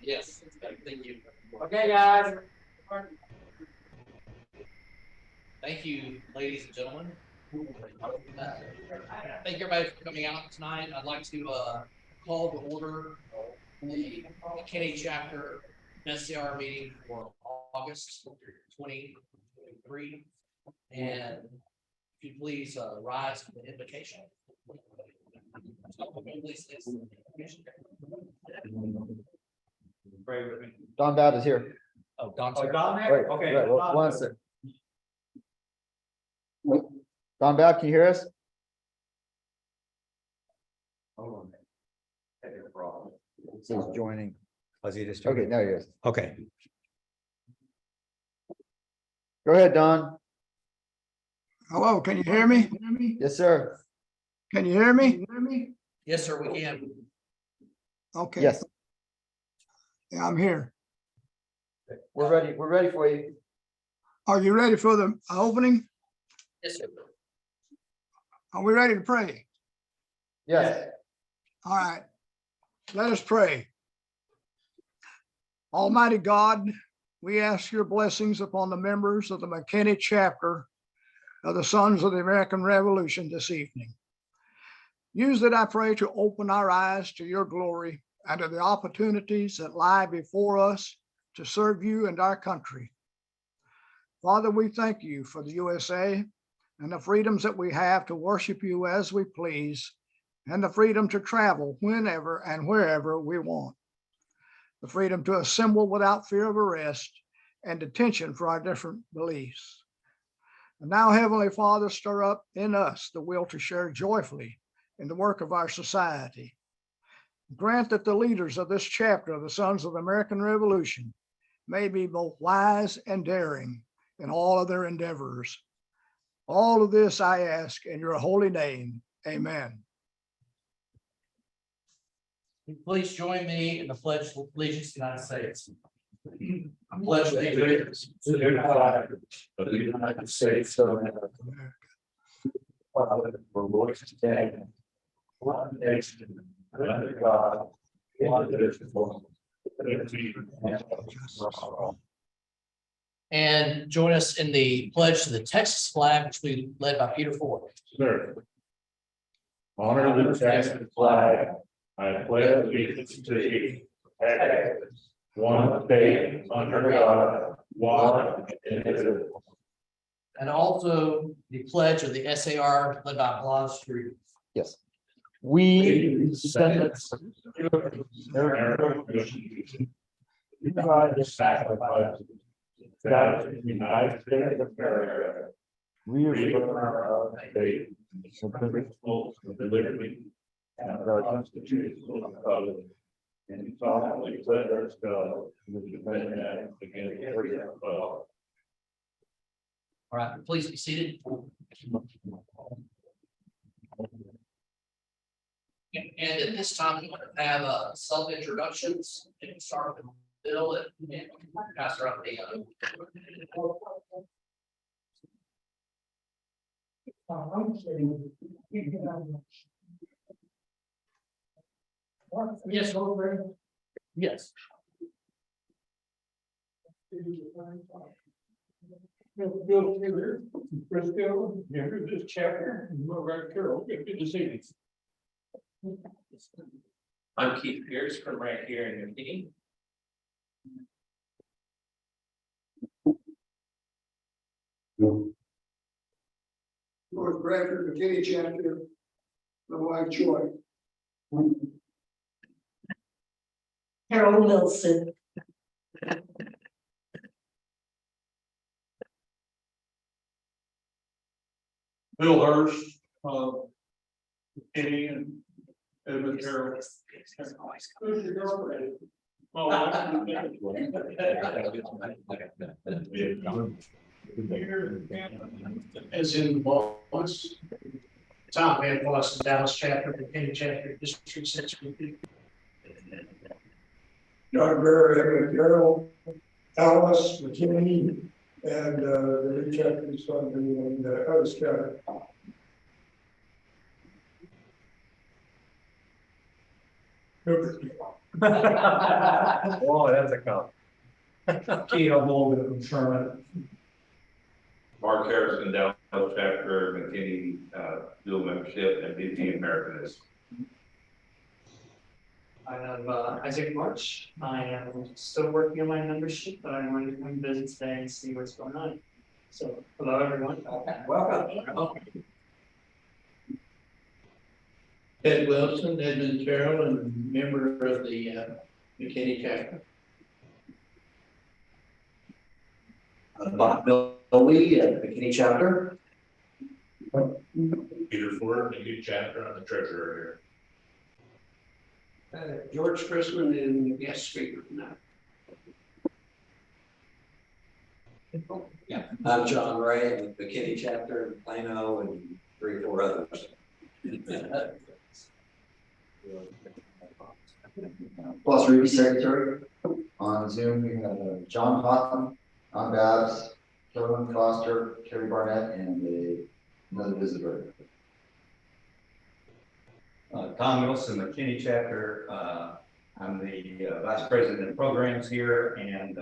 Yes. Thank you. Okay, guys. Thank you, ladies and gentlemen. Thank everybody for coming out tonight. I'd like to call to order the McKinney chapter SAR meeting for August 2023. And if you please rise for the invocation. Don Bowd is here. Oh, Don's Oh, here. Don Wait, there? Okay. wait, one second. Don Bowd, can you hear us? Hold on. He's joining. Was he just? Okay, now he is. Okay. Go ahead, Don. Hello, can you hear me? Yes, sir. Can you hear me? Yes, sir, we can. Okay. Yes, Yeah, I'm here. we're ready. We're ready for you. Are you ready for the opening? Yes, sir. Are we ready to pray? Yes. All right. Let us pray. Almighty God, we ask your blessings upon the members of the McKinney chapter of the Sons of the American Revolution this evening. Use it, I pray, to open our eyes to your glory and to the opportunities that lie before us to serve you and our country. Father, we thank you for the USA and the freedoms that we have to worship you as we please, and the freedom to travel whenever and wherever we want. The freedom to assemble without fear of arrest and detention for our different beliefs. And now, Heavenly Father, stir up in us the will to share joyfully in the work of our society. Grant that the leaders of this chapter of the Sons of the American Revolution may be both wise and daring in all of their endeavors. All of this I ask in your holy name. Amen. Please join me in the Pledge of Allegiance to the United States. I pledge allegiance To the flag of the United States of America. For which stands one nation under God, indivisible, with liberty and justice for all. and join us in the pledge to the Texas flag, which will be led by Peter Ford. Sir. Honor the Texas flag. I pledge allegiance to thee, one faith under God, one indivisible. And also the pledge of the SAR led by Blas Street. Yes. We United sacrifice that the United States of America. We are faith, the principles of liberty and the constitutional republic. And solemnly pledge ourselves to defend and against every foe. All right, please be seated. And at this time, we want to have self introductions. And we'll start with Bill and pass around the. Yes. Yes. Bill Taylor, Frisco, member of this chapter, and Morehead Carroll. Good to see you. I'm Keith Pierce from right here in McKinney. George Bradford, McKinney chapter, my wife Joy. Carol Wilson. Bill Hurst, Kenny and Edmund Carroll. Who's your girlfriend? My As in Wallace. Tom Van Wallace, Dallas chapter, McKinney chapter, District 6. John Bear, Edmund Carroll, Alice, McKinney, and the new chapter is going to be in the other chapter. Oh, that's a count. Key of all the Sherman. Mark Harrison, Dallas chapter, McKinney, dual membership, and BT Americanist. I have Isaac March. I am still working on my membership, but I wanted to come visit today and see what's going on. So, hello, everyone. Welcome. Ted Wilson, Edmund Carroll, and member of the McKinney chapter. Bob Billy at the McKinney chapter. Peter Ford, the new chapter on the treasurer George Chrisman and guest speaker tonight. I'm John Ray with the McKinney chapter in Plano and 3 or 4 others. Plus Ruby Secretary. On Zoom, we have John Hotham, Don Babs, Kevin Foster, Kerry Barnett, and another visitor. Tom Wilson, McKinney chapter. I'm the vice president of programs here and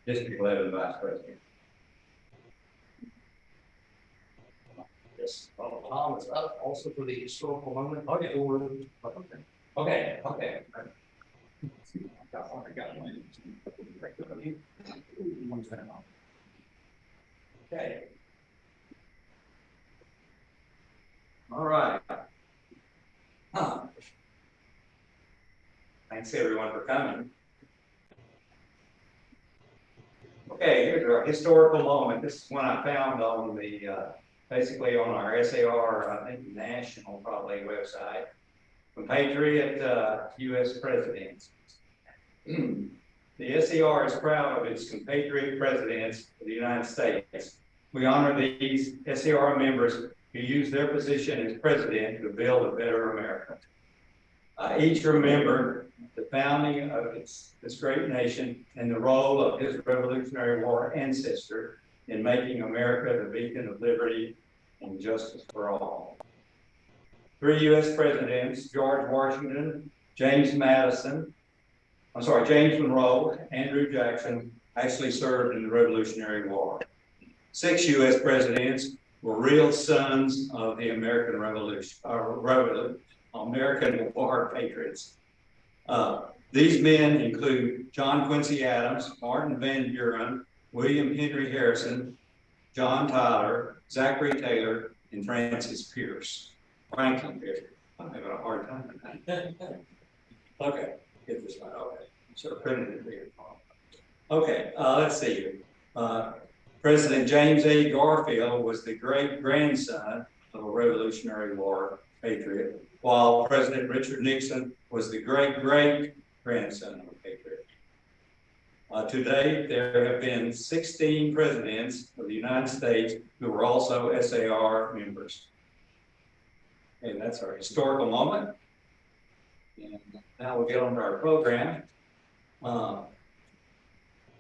District 11 vice president. Yes, Tom is up also for the historical moment. Okay. Okay. Okay. All right. Thanks everyone for coming. Okay, here's our historical moment. This is one I found on the basically on our SAR, I think national probably website. Compatriot U.S. presidents. The SAR is proud of its compatriot presidents of the United States. We honor these SAR members who use their position as president to build a better America. Each remember the founding of this great nation and the role of his Revolutionary War ancestor in making America the beacon of liberty and justice for all. 3 U.S. presidents, George Washington, James Monroe, Andrew Jackson, actually served in the Revolutionary War. 6 U.S. presidents were real sons of the American Revolution, American War patriots. These men include John Quincy Adams, Martin Van Buren, William Henry Harrison, John Tyler, Zachary Taylor, and Francis Pierce. Franklin Pierce. I'm having a hard time with that. Okay, get this one. Okay, so printed it here. Okay, let's see here. President James A. Garfield was the great-grandson of a Revolutionary War patriot, while President Richard Nixon was the great-great-grandson of a patriot. To date, there have been 16 presidents of the United States who were also SAR members. And that's our historical moment. And now we'll get on to our program.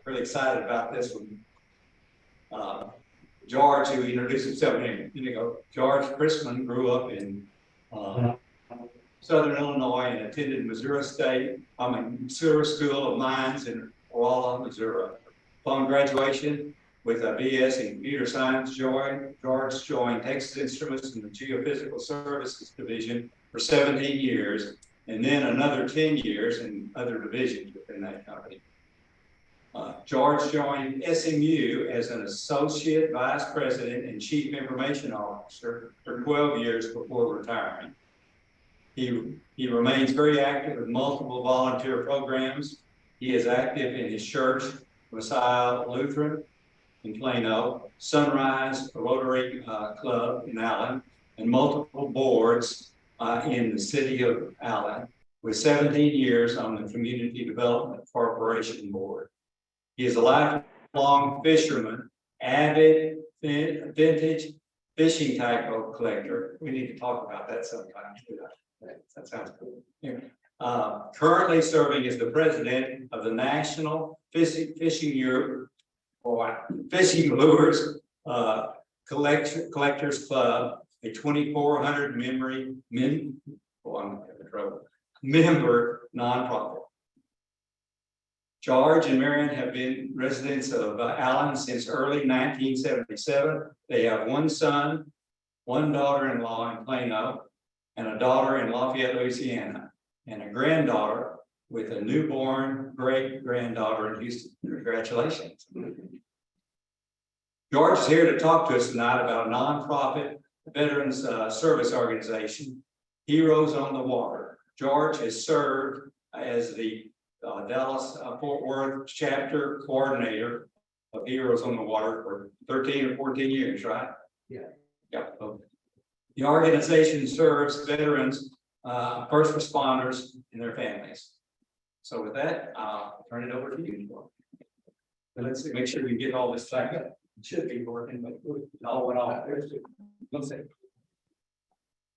Really excited about this one. George, who introduced himself a minute ago, George Chrisman grew up in Southern Illinois and attended Missouri School of Mines in Rolla, Missouri. Upon graduation with a BS in computer science, George joined Texas Instruments in the Geophysical Services Division for 17 years, and then another 10 years in other divisions within that company. George joined SMU as an associate vice president and chief information officer for 12 years before retiring. He remains very active with multiple volunteer programs. He is active in his church, Messiah Lutheran in Plano, Sunrise Rotary Club in Allen, and multiple boards in the city of Allen, with 17 years on the Community Development Corporation Board. He is a lifelong fisherman, avid vintage fishing tackle collector. We need to talk about that sometime. That sounds cool. Yeah. Currently serving as the president of the National Fishing Lures Collectors Club, a 2,400 member nonprofit. George and Marion have been residents of Allen since early 1977. They have one son, one daughter-in-law in Plano, and a daughter in Lafayette, Louisiana, and a granddaughter with a newborn great-granddaughter in Houston. Congratulations. George is here to talk to us tonight about a nonprofit veterans service organization, Heroes on the Water. George has served as the Dallas Fort Worth chapter coordinator of Heroes on the Water for 13 or 14 years, right? Yeah. Yeah. The organization serves veterans, first responders, and their families. So with that, I'll turn it over to you. So let's make sure we get all this back up. It should be working, but it all went off. Let's see.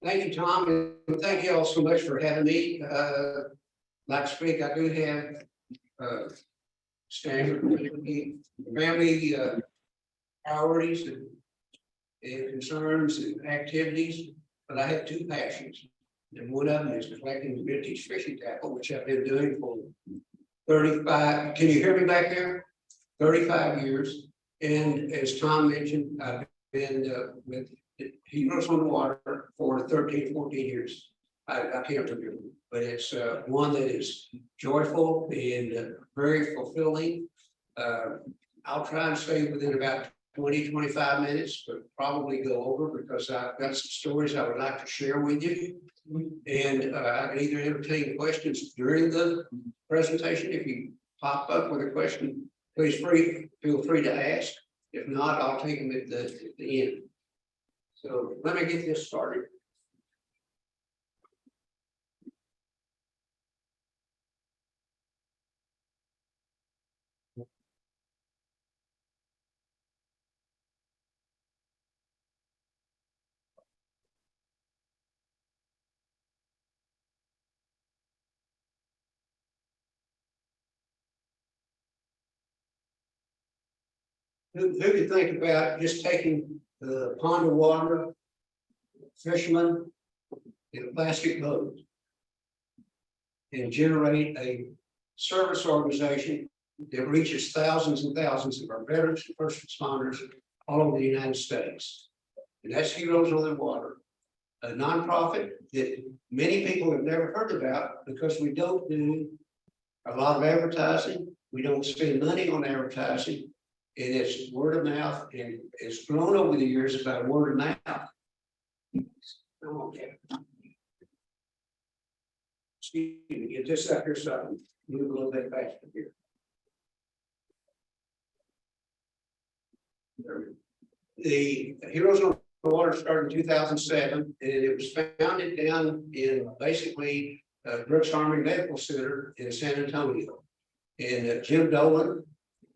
Thank you, Tom, and thank you all so much for having me. Like to speak, I do have standard family priorities and concerns and activities, but I have two passions. And one of them is collecting vintage fishing tackle, which I've been doing for 35, can you hear me back there? 35 years. And as Tom mentioned, I've been with Heroes on the Water for 13, 14 years. I can't remember, but it's one that is joyful and very fulfilling. I'll try and stay within about 20, 25 minutes, but probably go over because I've got some stories I would like to share with you. And I can either entertain questions during the presentation. If you pop up with a question, please feel free to ask. If not, I'll take them at the end. So let me get this started. Who could think about just taking the pond of water, fishermen in a plastic boat and generate a service organization that reaches thousands and thousands of our veterans and first responders all over the United States? And that's Heroes on the Water, a nonprofit that many people have never heard about because we don't do a lot of advertising. We don't spend money on advertising. And it's word of mouth, and it's grown over the years about word of mouth. Okay. Excuse me, get this up here so I can move a little bit faster here. The Heroes on the Water started in 2007, and it was founded down in basically Brooks Army Medical Center in San Antonio. And Jim Dolan,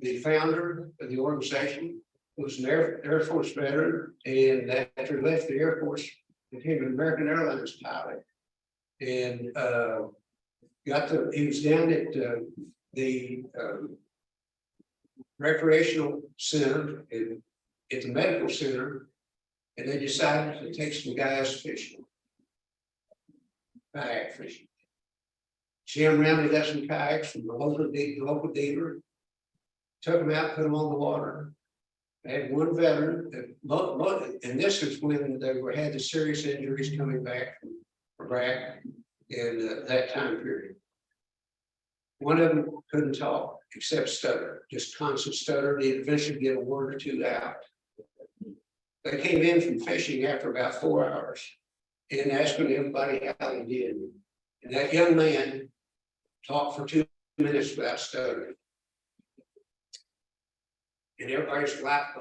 the founder of the organization, was an Air Force veteran, and after he left the Air Force, became an American Airlines pilot. And he was down at the recreational center at the medical center, and they decided to take some guys fishing, kayak fishing. Jim rounded up some kayaks from the local dealer, took them out, put them on the water. They had one veteran, and this is when they had the serious injuries coming back from Iraq in that time period. One of them couldn't talk except stutter, just constant stutter. They'd eventually get a word or two out. They came in from fishing after about 4 hours and asking everybody how they did. And that young man talked for 2 minutes without stuttering. And everybody's black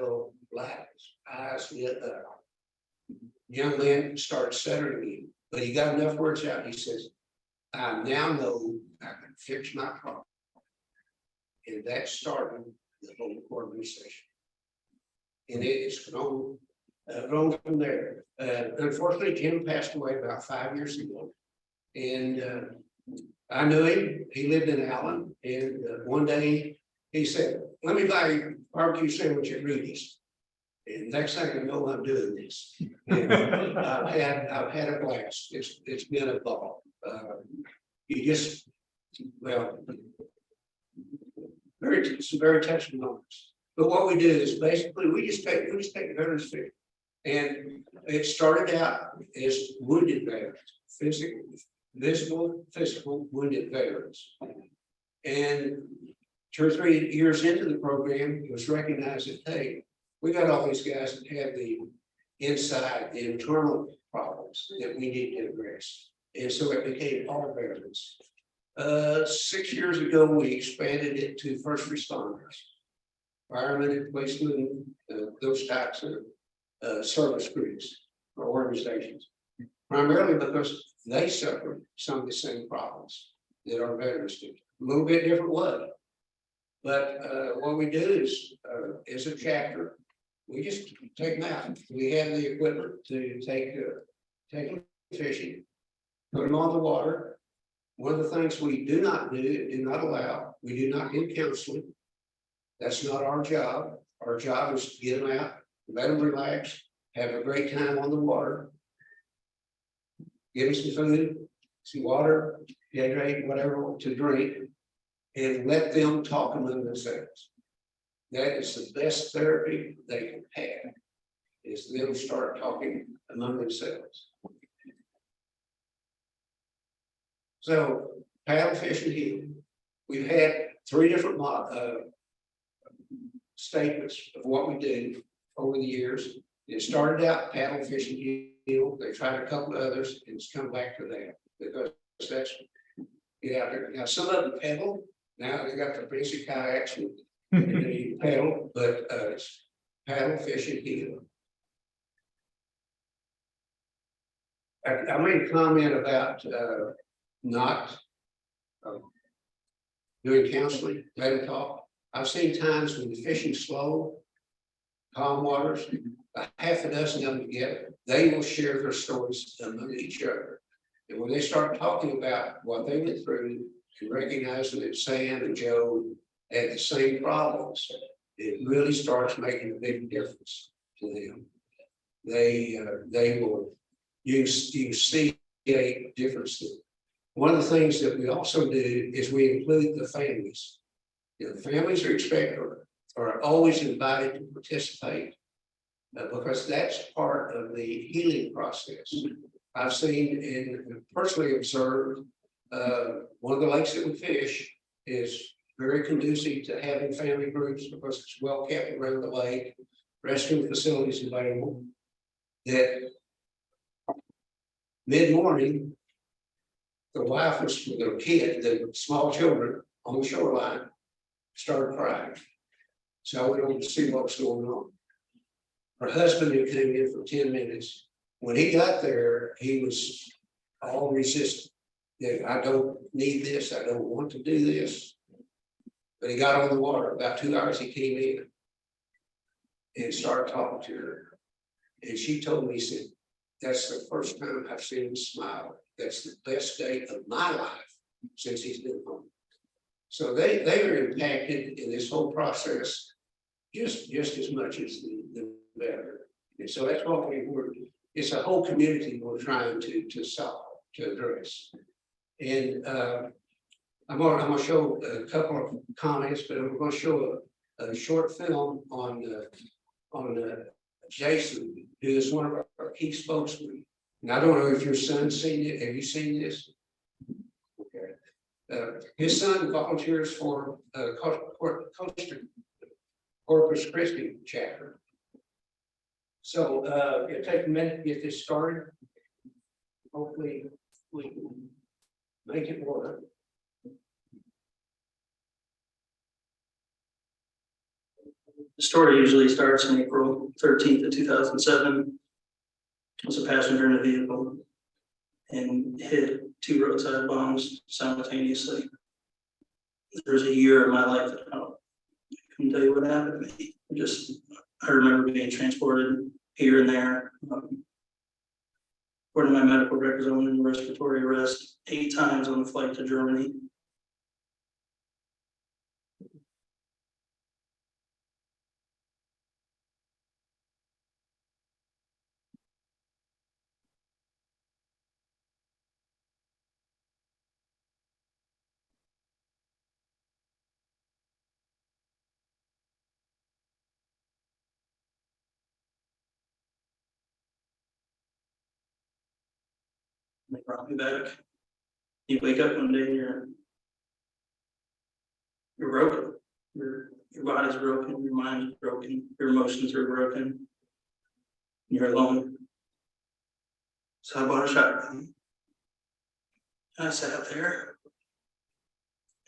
eyes lit up. Young man started stuttering again, but he got enough words out. He says, I now know I can fix my problem. And that started the whole organization. And it's grown from there. Unfortunately, Jim passed away about 5 years ago. And I knew him. He lived in Allen. And one day he said, let me buy you a barbecue sandwich at Rudy's. And next thing I know, I'm doing this. And I've had a blast. It's been a ball. You just, well, some very touching moments. But what we do is basically, we just take the veterans figure. And it started out as wounded veterans, physical wounded veterans. And 2 or 3 years into the program, it was recognized that, hey, we got all these guys that have the internal problems that we need to address. And so it became all veterans. 6 years ago, we expanded it to first responders, firemen, policemen, those types of service groups or organizations, primarily because they suffer some of the same problems that our veterans do. A little bit different way. But what we do is, as a chapter, we just take them out. We have the equipment to take them fishing, put them on the water. One of the things we do not allow, we do not do counseling. That's not our job. Our job is to get them out, let them relax, have a great time on the water. Give them some food, some water, hydrate, whatever to drink, and let them talk among themselves. That is the best therapy they can have, is them start talking among themselves. So paddle fishing here, we've had 3 different statements of what we do over the years. It started out paddle fishing heel, they tried a couple of others, and it's come back to that, because that's, get out there. Now, some of them paddle, now they got the basic kayaks with the paddle, but it's paddle fishing heel. I made a comment about not doing counseling, let them talk. I've seen times when the fishing's slow, calm waters, a half a dozen of them together, they will share their stories among each other. And when they start talking about what they went through and recognizing that Sam and Joe had the same problems, it really starts making a big difference to them. They will, you see a difference. One of the things that we also do is we include the families. You know, the families are always invited to participate because that's part of the healing process. I've seen and personally observed one of the lakes that we fish is very conducive to having family groups because it's well kept around the lake, restroom facilities available. That mid-morning, the wife was with her kid, the small children on the shoreline, started crying. So I went over to see what was going on. Her husband who came in for 10 minutes. When he got there, he was all resistant. That I don't need this, I don't want to do this. But he got on the water. About 2 hours he came in and started talking to her. And she told me, she said, that's the first time I've seen him smile. That's the best day of my life since he's been home. So they are impacted in this whole process just as much as the veteran. And so that's what it's a whole community we're trying to solve, to address. And I'm gonna show a couple of comments, but I'm gonna show a short film on Jason, who is one of our key spokesmen. And I don't know if your son's seen it. Have you seen this? Okay. His son volunteers for Corpus Christi chapter. So it'll take a minute to get this started. Hopefully we can make it work. The story usually starts in April 13th of 2007. I was a passenger in a vehicle and hit 2 roadside bombs simultaneously. There's a year of my life that I couldn't tell you what happened to me. I remember being transported here and there. According to my medical records, I went into respiratory arrest 8 times on the flight to Germany. They brought me back. You wake up one day and you're broken. Your body's broken, your mind's broken, your emotions are broken. You're alone. So I bought a shotgun. I sat there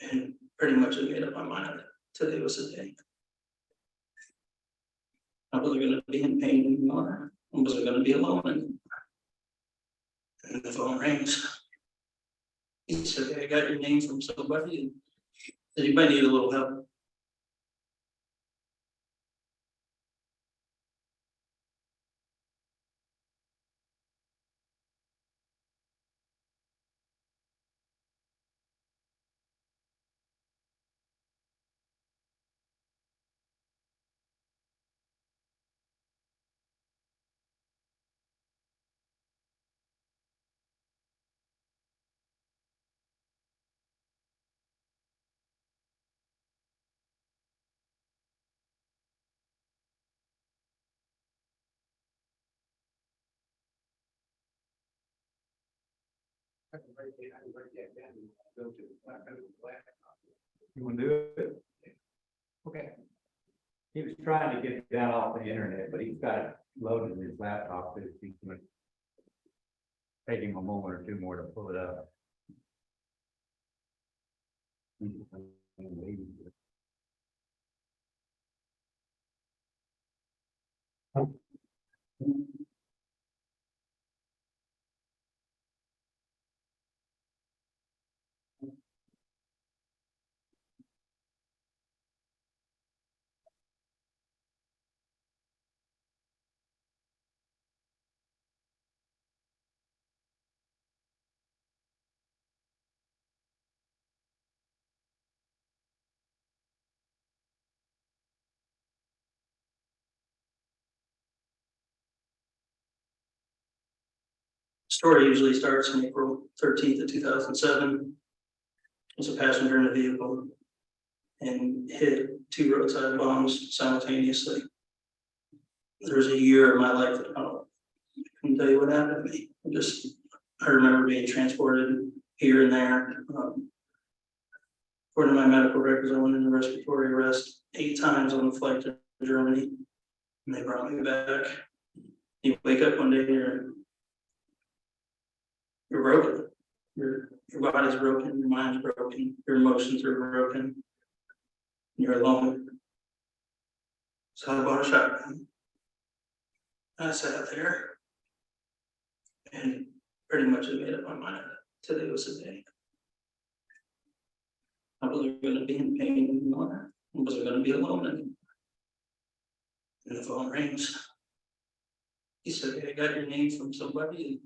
and pretty much made up my mind. Today was the day. I wasn't gonna be in pain anymore. I wasn't gonna be alone anymore. And the phone rings. He said, "Hey, I got your name from somebody and said you might need a little help." You want to do it? Okay. He was trying to get that off the internet, but he's got it loaded in his laptop, so he can take him a moment or two more to pull it up. Story usually starts on April 13th of 2007. I was a passenger in a vehicle and hit 2 roadside bombs simultaneously. There's a year of my life that I couldn't tell you what happened to me. I remember being transported here and there. According to my medical records, I went into respiratory arrest 8 times on the flight to Germany, and they brought me back. You wake up one day and you're broken. Your body's broken, your mind's broken, your emotions are broken. You're alone. So I bought a shotgun. I sat there and pretty much made up my mind. Today was the day. I wasn't gonna be in pain anymore. I wasn't gonna be alone anymore. And the phone rings. He said, "Hey, I got your name from somebody and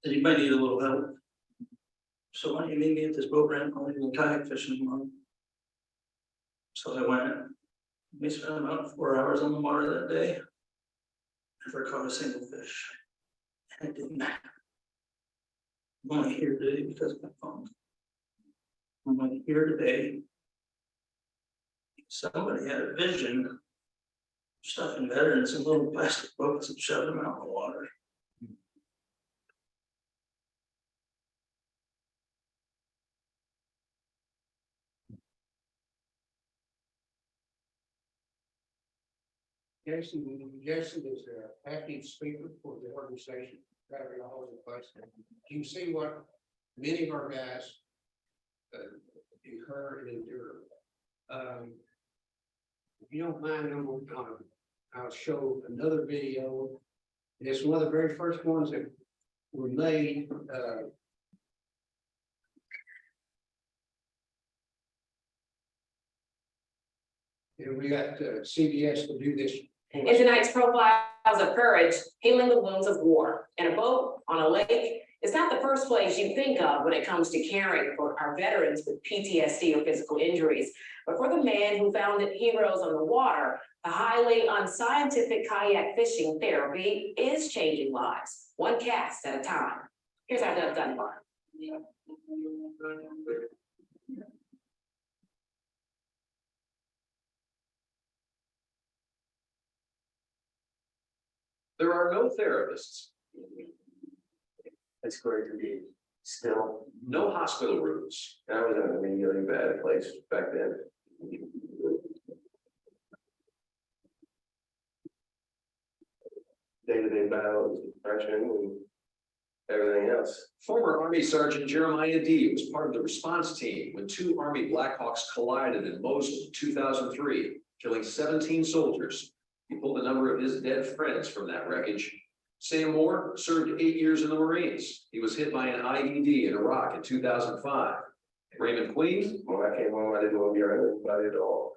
said you might need a little help. So why don't you meet me at this boat ramp? I'm going kayak fishing tomorrow." So I went. We spent about 4 hours on the water that day. Never caught a single fish. And it didn't matter. I'm only here today because of my phone. I'm only here today. Somebody had a vision, stuffing veterans in little plastic boats and shoving them out in the water. Jason is an active speaker for the organization. Battery Hall in place. You see what many of our guys incur and endure. If you don't mind, I'll show another video. It's one of the very first ones that were made. And we got CBS to do this. In tonight's profiles of courage, healing the wounds of war. In a boat, on a lake, is not the first place you think of when it comes to caring for our veterans with PTSD or physical injuries. But for the man who founded Heroes on the Water, the highly unscientific kayak fishing therapy is changing lives, one cast at a time. Here's our Doug Dunbar. There are no therapists. It's great to be still. No hospital rooms. I was in a really bad place back then. Day-to-day battles, depression, and everything else. Former Army Sergeant Jeremiah D. was part of the response team when two Army Blackhawks collided in Mosul in 2003, killing 17 soldiers. He pulled a number of his dead friends from that wreckage. Sam Moore served 8 years in the Marines. He was hit by an IED in Iraq in 2005. Raymond Queen. When I came home, I didn't want to be around anybody at all.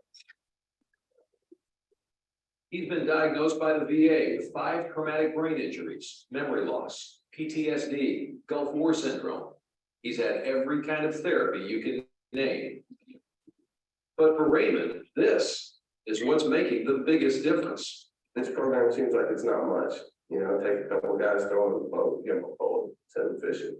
He's been diagnosed by the VA with 5 traumatic brain injuries, memory loss, PTSD, Gulf War syndrome. He's had every kind of therapy you can name. But for Raymond, this is what's making the biggest difference. This program seems like it's not much, you know, take a couple of guys, throw them in the boat, give them a pole, send them fishing.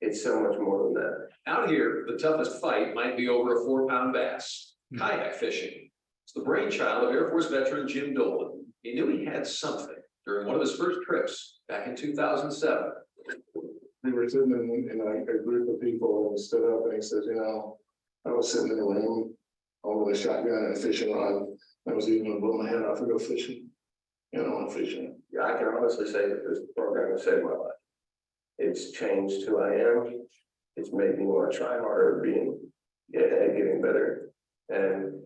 It's so much more than that. Out here, the toughest fight might be over a 4-pound bass, kayak fishing. It's the brainchild of Air Force veteran Jim Dolan. He knew he had something during one of his first trips back in 2007. We were sitting in a group of people and stood up and he said, you know, I was sitting in the room, all with a shotgun and a fishing rod. I was even gonna blow my head off and go fishing. You know, I'm fishing. Yeah, I can honestly say that this program has saved my life. It's changed who I am. It's made me want to try harder, getting better, and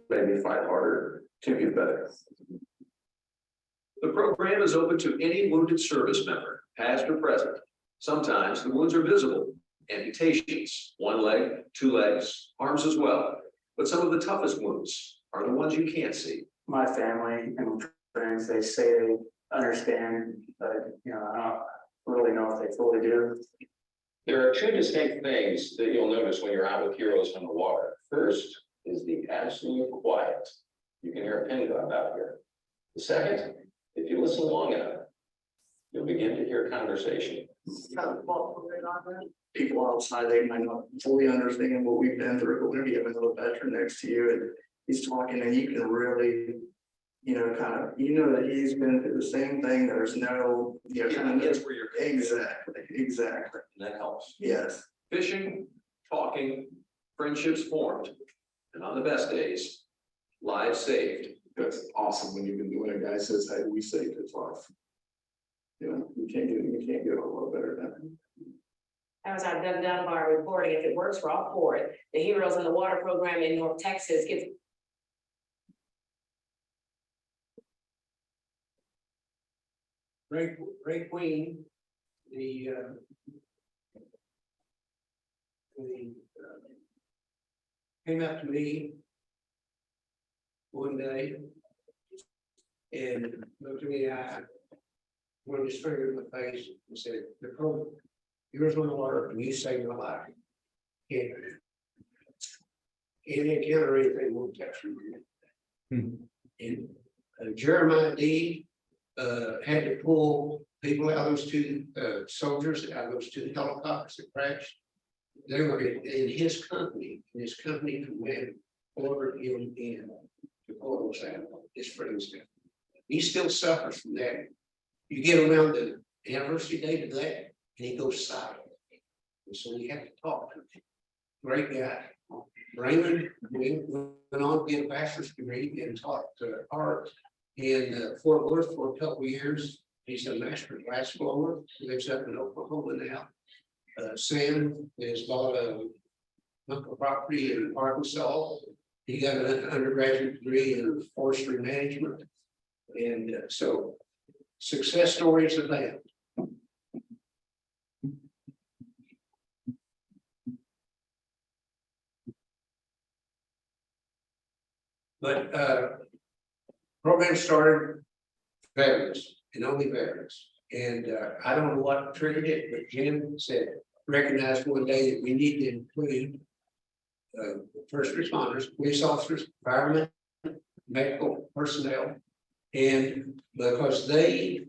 made me fight harder to get better. The program is open to any wounded service member, past or present. Sometimes the wounds are visible, amputations, 1 leg, 2 legs, arms as well. But some of the toughest wounds are the ones you can't see. My family and friends, they say they understand, but you know, I don't really know if they fully do. There are 2 distinct things that you'll notice when you're out with heroes on the water. First is the absolute quiet. You can hear a pin drop out here. The second, if you listen long enough, you'll begin to hear conversation. People outside, they might not fully understand what we've been through, but when you have another veteran next to you and he's talking and you can really, you know, kind of, you know that he's been through the same thing. There's no, you know, kind of That's where you're exactly. and that helps. Yes. Fishing, talking, friendships formed, and on the best days, lives saved. That's awesome when when a guy says, hey, we saved his life. You know, you can't get a lot better than that. As I've done by reporting, if it works, we're all for it. The Heroes in the Water program in North Texas gives Ray Queen, came up to me one day and looked at me, I pointed his finger in my face and said, "Nicole, yours on the water and you saved my life. Can't encounter anything won't touch you." And Jeremiah D. Had to pull people out of those 2 soldiers out of those 2 helicopters that crashed. They were in his company command ordered him in to pull those out, his friends. He still suffers from that. You get around the anniversary date of that, and he goes silent. And so we have to talk to him. Great guy. Raymond went on to get a bachelor's degree and taught art in Fort Worth for a couple of years. He's a master glass blower, lives up in Oklahoma now. Sam has bought a property in Arkansas. He got an undergraduate degree in forestry management. And so success stories of that. But program started veterans and only veterans. And I don't know what triggered it, but Jim said, recognized one day that we need to include first responders, police officers, firemen, medical personnel, and because they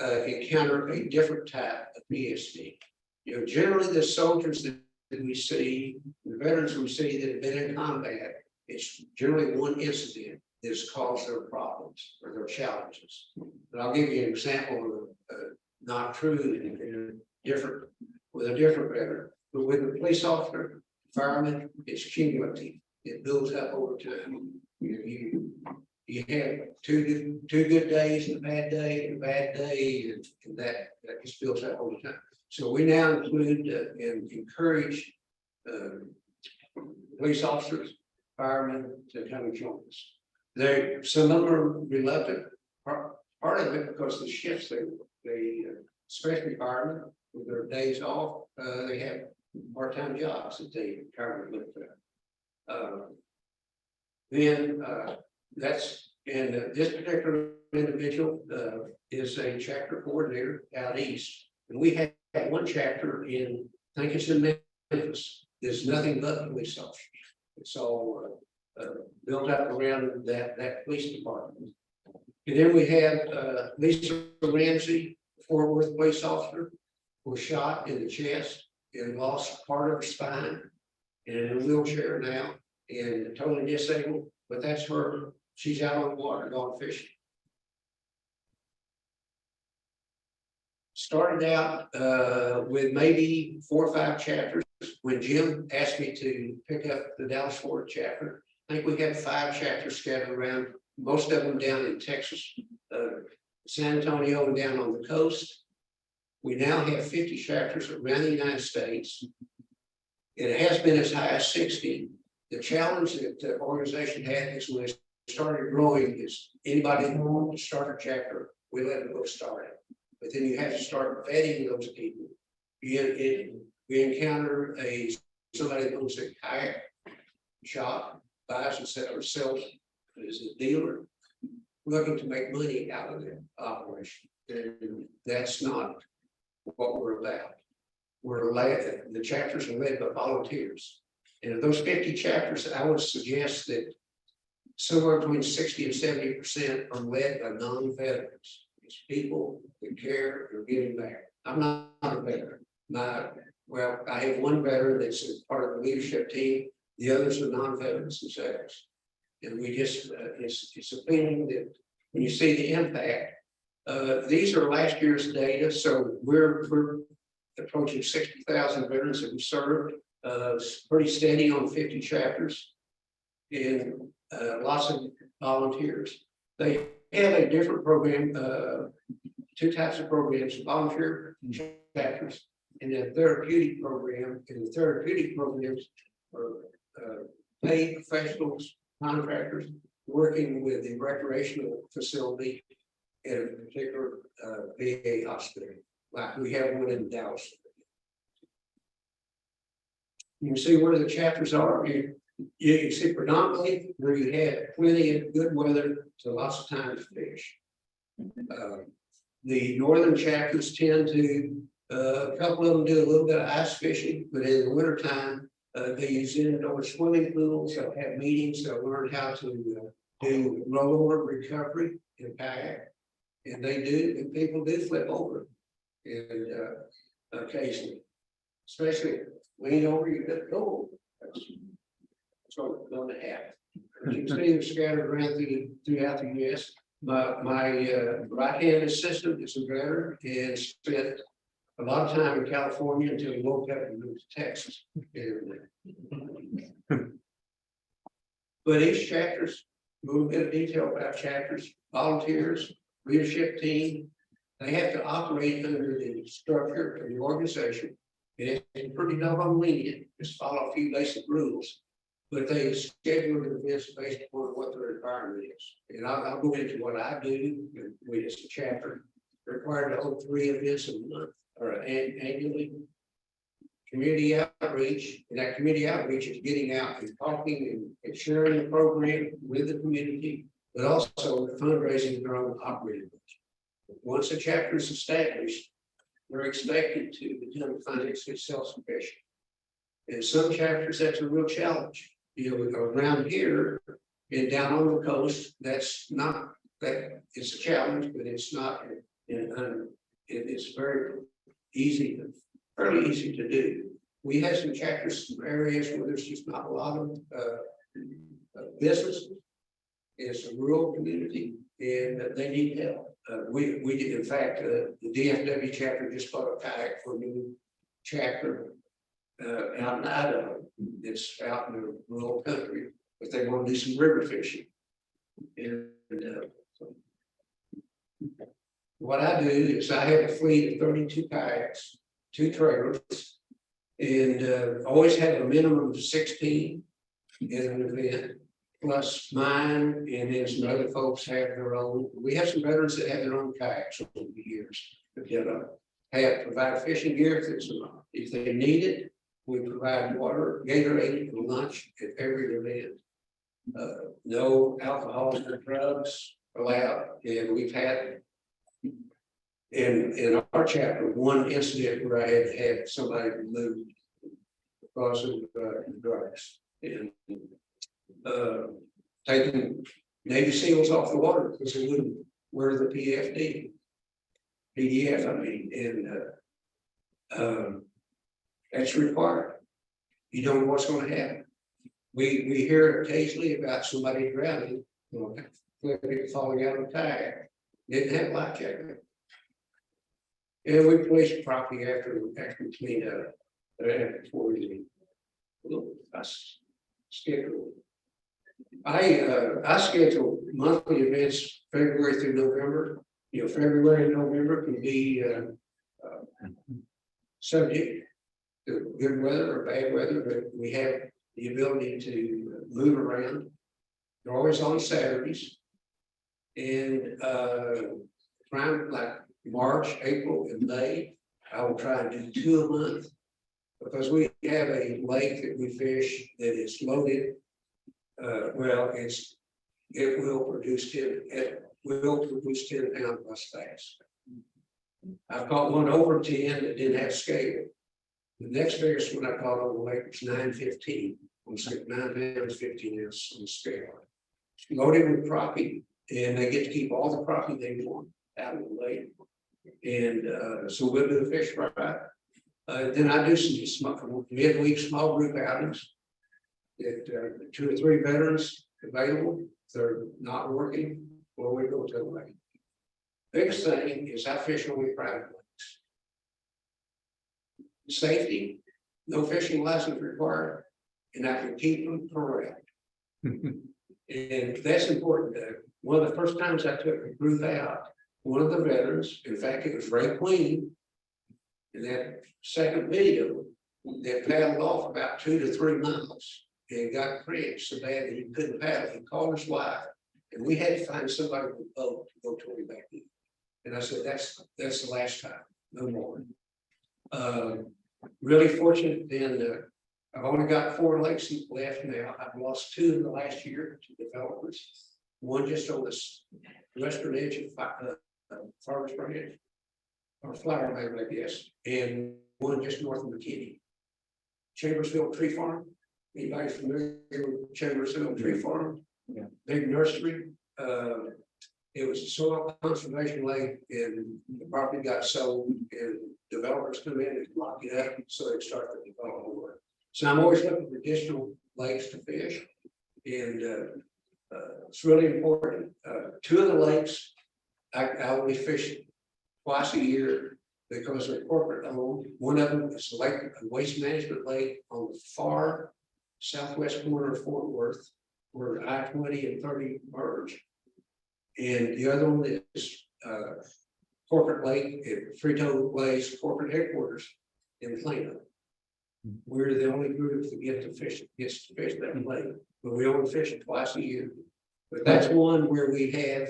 encounter a different type of PSD. You know, generally the soldiers that we see, the veterans we see that have been in combat, it's generally one incident that's caused their problems or their challenges. And I'll give you an example of not true and different, with a different veteran. But with the police officer, fireman, it's cumulative. It builds up over time. You have two good days and a bad day, and that just builds up over time. So we now include and encourage police officers, firemen to come and join us. Some of them are reluctant, part of it because the shifts they especially firemen with their days off, they have part-time jobs that they currently look at. This particular individual is a chapter coordinator out east, and we have one chapter in, I think it's in Memphis. There's nothing but police officers. It's all built up around that police department. And then we have Lisa Ramsey, Fort Worth police officer, was shot in the chest and lost part of her spine and in a wheelchair now and totally disabled. But that's her. She's out on the water going fishing. Started out with maybe 4 or 5 chapters. When Jim asked me to pick up the Dallas Fort chapter, I think we had 5 chapters scattered around, most of them down in Texas, San Antonio and down on the coast. We now have 50 chapters around the United States. It has been as high as 60. The challenge that the organization had is when it started growing is anybody who wanted to start a chapter, we let them go start it. But then you have to start vetting those people. We encounter somebody that owns a kayak shop, buys and sells herself as a dealer, looking to make money out of the operation. And that's not what we're about. The chapters are led by volunteers. And of those 50 chapters, I would suggest that somewhere between 60 and 70% are led by non-veterans. It's people that care, they're giving back. I'm not a veteran. I have one veteran that's part of the leadership team. The others are non-veterans themselves. And we just, it's a feeling that when you see the impact, these are last year's data. So we're approaching 60,000 veterans that we served. Pretty steady on 50 chapters and lots of volunteers. They have a different program, 2 types of programs, volunteer chapters and a therapeutic program. And the therapeutic programs are paid professionals, contractors working with the recreational facility at a particular VA hospital. Like we have one in Dallas. You can see where the chapters are. You can see predominantly where you had plenty of good weather to lots of time to fish. The northern chapters tend to, a couple of them do a little bit of ice fishing, but in the wintertime, they use indoor swimming pools. They'll have meetings. They'll learn how to do rollover recovery in kayak. And people do flip over. And occasionally, especially lean over, you get gold. That's what's going to happen. You can see them scattered around throughout the U.S. My right-hand assistant is a veteran and spent a lot of time in California until he woke up and moved to Texas. But each chapter's a little bit of detail about chapters, volunteers, leadership team. They have to operate under the structure of the organization. It's pretty doggone lenient, just follow a few basic rules, but they schedule the events based upon what their environment is. And I'll go into what I do. We as a chapter required to hold 3 events a month or annually. Community outreach, and that community outreach is getting out and talking and sharing the program with the community, but also fundraising their own operating budget. Once a chapter is established, they're expected to become financially self-sufficient. In some chapters, that's a real challenge. Around here and down on the coast, it's a challenge, but it's not. It's fairly easy to do. We have some chapters, some areas where there's just not a lot of business, It's a rural community and they need help. We did, in fact, the DFW chapter just bought a kayak for a new chapter out in Idaho. It's out in the rural country, but they want to do some river fishing. And what I do is I have a fleet of 32 kayaks, 2 trailers, and always have a minimum of 16 in an event, plus mine, and then some other folks have their own. We have some veterans that have their own kayaks over the years. But provide fishing gear if they need it. We provide water, Gatorade, and lunch at every event. No alcohol or drugs allowed, and we've had in our chapter one incident where I had somebody removed because of drugs and taking Navy SEALs off the water because they wouldn't wear the PDF, I mean, and that's required. You don't know what's going to happen. We hear occasionally about somebody drowning, falling out of a kayak, didn't have life jacket. And we police property after we clean up, before we leave. Schedule. I schedule monthly events February through November. February and November can be subject to good weather or bad weather, but we have the ability to move around. They're always on Saturdays. And around like March, April, and May, I will try and do 2 a month because we have a lake that we fish that is loaded. It will produce 10 pound plus bass. I've caught one over 10 that didn't have scale. The next biggest one I caught on the lake was 9.15. 9 pounds 15 ounces on the scale. Loaded with crappie, and they get to keep all the crappie they want out of the lake. And so we'll do a fish fry. Then I do some midweek small group outings. That 2 or 3 veterans available. If they're not working, well, we go to the lake. Biggest thing is I fish only private lakes. Safety, no fishing license required, and I can keep them correct. And that's important. One of the first times I took a group out, one of the veterans, in fact, it was Ray Queen, in that second video, that paddled off about 2 to 3 miles and got cramps so bad that he couldn't paddle. He called his wife, and we had to find somebody with a boat to go to him back in. And I said, that's the last time, no more. Really fortunate. Then I've only got 4 lakes left now. I've lost 2 in the last year to developers. One just on this western edge of Farmers Branch, or Flower Mound, I guess, and one just north of McKinney. Chambersville Tree Farm. Anybody familiar with Chambersville Tree Farm? Yeah. Big nursery. It was a soil conservation lake, and the property got sold, and developers come in and lock it up, so they start the development work. So I'm always looking for additional lakes to fish, and it's really important. 2 of the lakes I will be fishing twice a year because they're corporate owned. One of them is a waste management lake on the far southwest corner of Fort Worth, where I-20 and 30 merge. And the other one is corporate lake at Frito Lay's corporate headquarters in Plano. We're the only group that gets to fish that lake, but we only fish it twice a year. But that's one where we have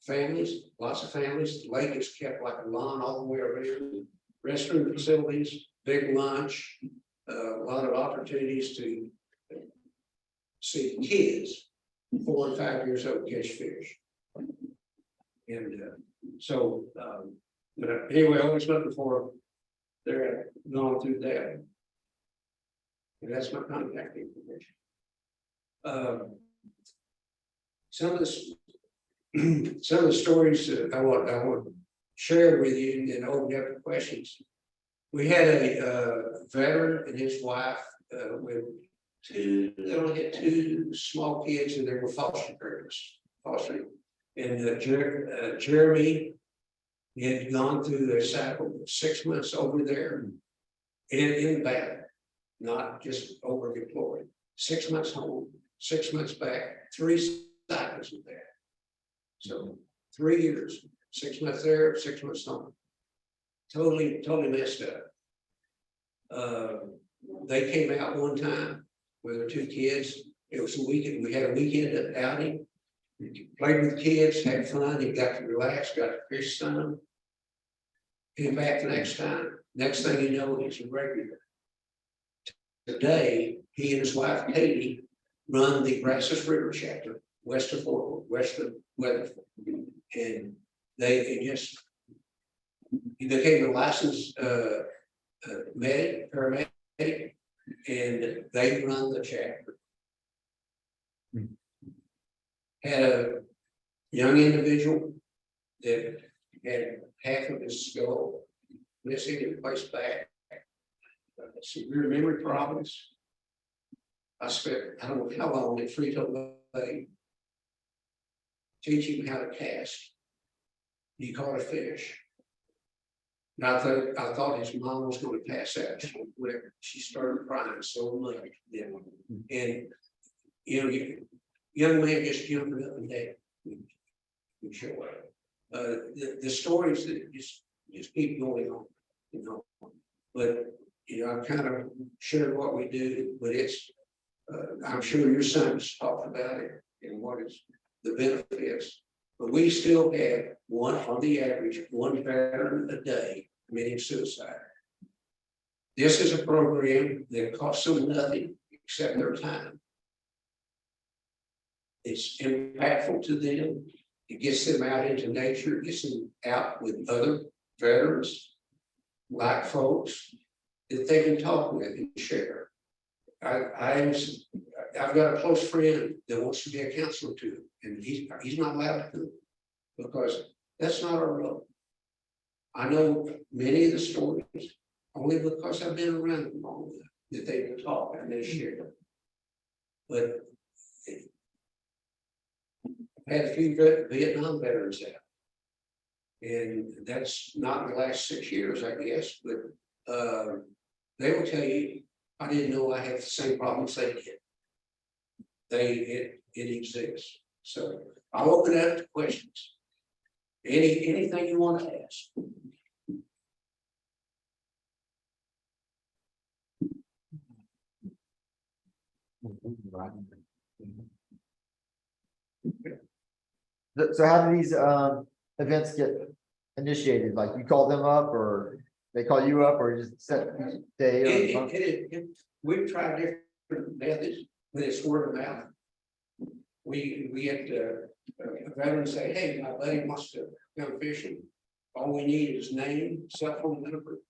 families, lots of families. The lake is kept like a lawn all the way around. Restroom facilities, big lunch, a lot of opportunities to see kids 4 and 5 years old catch fish. And but anyway, always looking for them. They're going through that. And that's my contact information. Some of the stories that I want to share with you and then open up to questions. We had a veteran and his wife with they only had two small kids and they were foster parents, fostering. And Jeremy had gone through their cycle 6 months over there in battle, not just over deployed. 6 months home, 6 months back, 3 cycles of that. So 3 years, 6 months there, 6 months home. Totally messed up. They came out one time with their 2 kids. It was a weekend. We had a weekend outing. Played with the kids, had fun. He got to relax, got to fish some. Came back the next time. Next thing you know, he's a regular. Today, he and his wife Katie run the Brazos River chapter west of Weatherford, and they just he became a licensed paramedic, and they run the chapter. Had a young individual that had half of his skull missing and placed back. Severe memory problems. I spent, I don't know how long at Frito-Lay teaching him how to cast. He caught a fish. And I thought his mom was going to pass out. Whatever. She started crying so much. And young man just jumping up and down. The stories that just keep going on, But I've kind of shared what we do, but it's I'm sure your son's talked about it and what is the benefits. But we still have on the average, 1 veteran a day committing suicide. This is a program that costs them nothing except their time. It's impactful to them. It gets them out into nature, gets them out with other veterans, like folks that they can talk with and share. I've got a close friend that wants to be a counselor to him, and he's not allowed to because that's not our role. I know many of the stories only because I've been around them long enough that they can talk and they share. But I've had a few Vietnam veterans out, and that's not in the last 6 years, I guess, but they will tell you, I didn't know I had the same problems they did. It exists. So I'll open it up to questions. Anything you want to ask. So how do these events get initiated? Like you call them up or they call you up or you just set each day? We've tried different methods, but it's word of mouth. We had a veteran say, hey, my buddy wants to come fishing. All we need is name, cell phone number,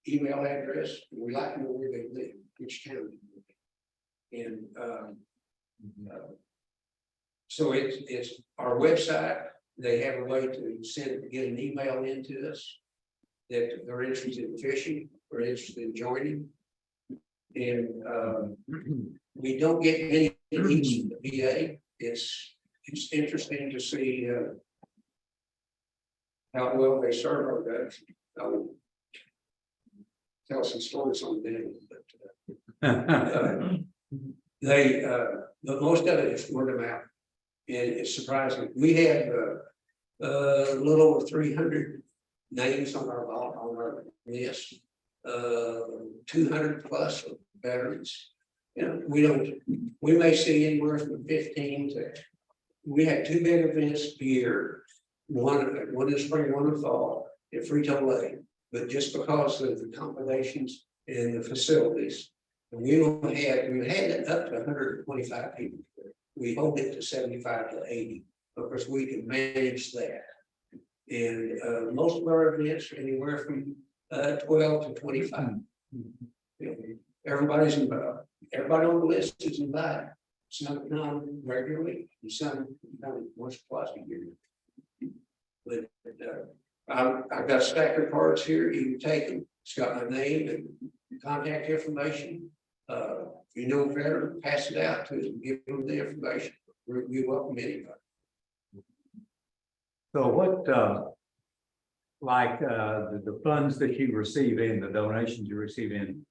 email address. And we like to know where they live, which town. And so it's our website. They have a way to get an email into us that they're interested in fishing or interested in joining. And we don't get any leads from the VA. It's interesting to see how well they serve our veterans. I will tell some stories on them, but most of it is word of mouth. And it's surprising. We have a little over 300 names on our list, 200 plus veterans. We may see anywhere from 15 to. We have 2 big events a year, one in the spring, one in the fall at Frito-Lay. But just because of the accommodations and the facilities, and we've had it up to 125 people. We hold it to 75 to 80 because we can manage that. And most of our events are anywhere from 12 to 25. Everybody's involved. Everybody on the list is invited. Some come regularly, and some come once or twice a year. But I've got a stack of cards here. You can take them. It's got my name and contact information, you know, better, pass it out to them, give them the information. We welcome anybody. So what, the funds that you receive in, the donations you receive in,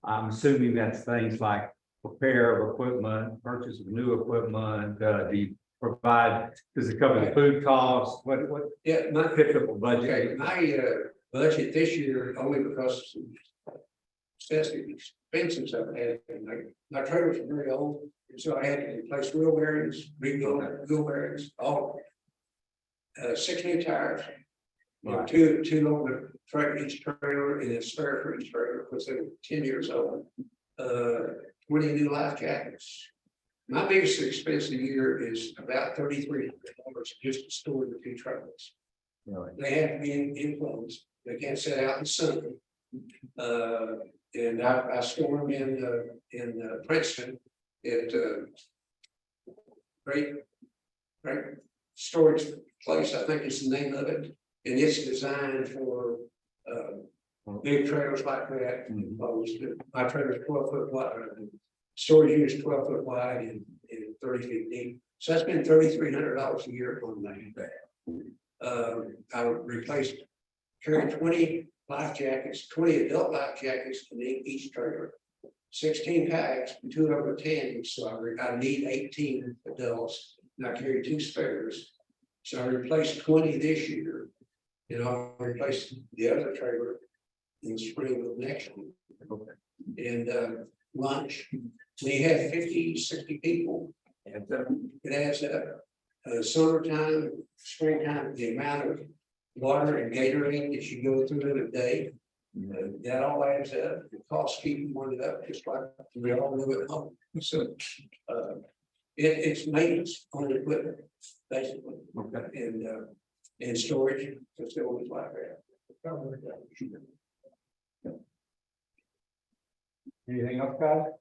I'm assuming that's things like repair of equipment, purchase of new equipment, do you provide, does it cover the food costs? What Yeah, my, typical okay, budget? my budget this year, only because of excessive expenses I've had, and my trailers are very old, and so I had to replace wheel bearings, rebuild wheel bearings, all of it. 6 new tires. You know, Right. two on the track each trailer and a spare for each trailer, because they're 10 years old. 20 new life jackets. My biggest expense a year is about $3,300 just to store the 2 trailers. Really? They have to be enclosed. They can't sit out in the sun. And I store them in Princeton at great storage place, I think is the name of it. And it's designed for big trailers like that. My trailer is 12 foot wide. Storage unit is 12 foot wide and 30 feet deep. So that's been $3,300 a year on that. I replaced, carried 20 life jackets, 20 adult life jackets in each trailer. 16 packs, 2 of them are tandems, so I need 18 adults, and I carry 2 spares. So I replaced 20 this year. And I'll replace the other trailer in the spring of next year. Okay. And lunch, we have 50, 60 people. And it adds up. Summertime, springtime, the amount of water and Gatorade that you go through in a day, that all adds up. The cost keep going up, just like we all live at home. So it's maintenance on the equipment, basically. Okay. And storage facilities like that. Anything else, guys?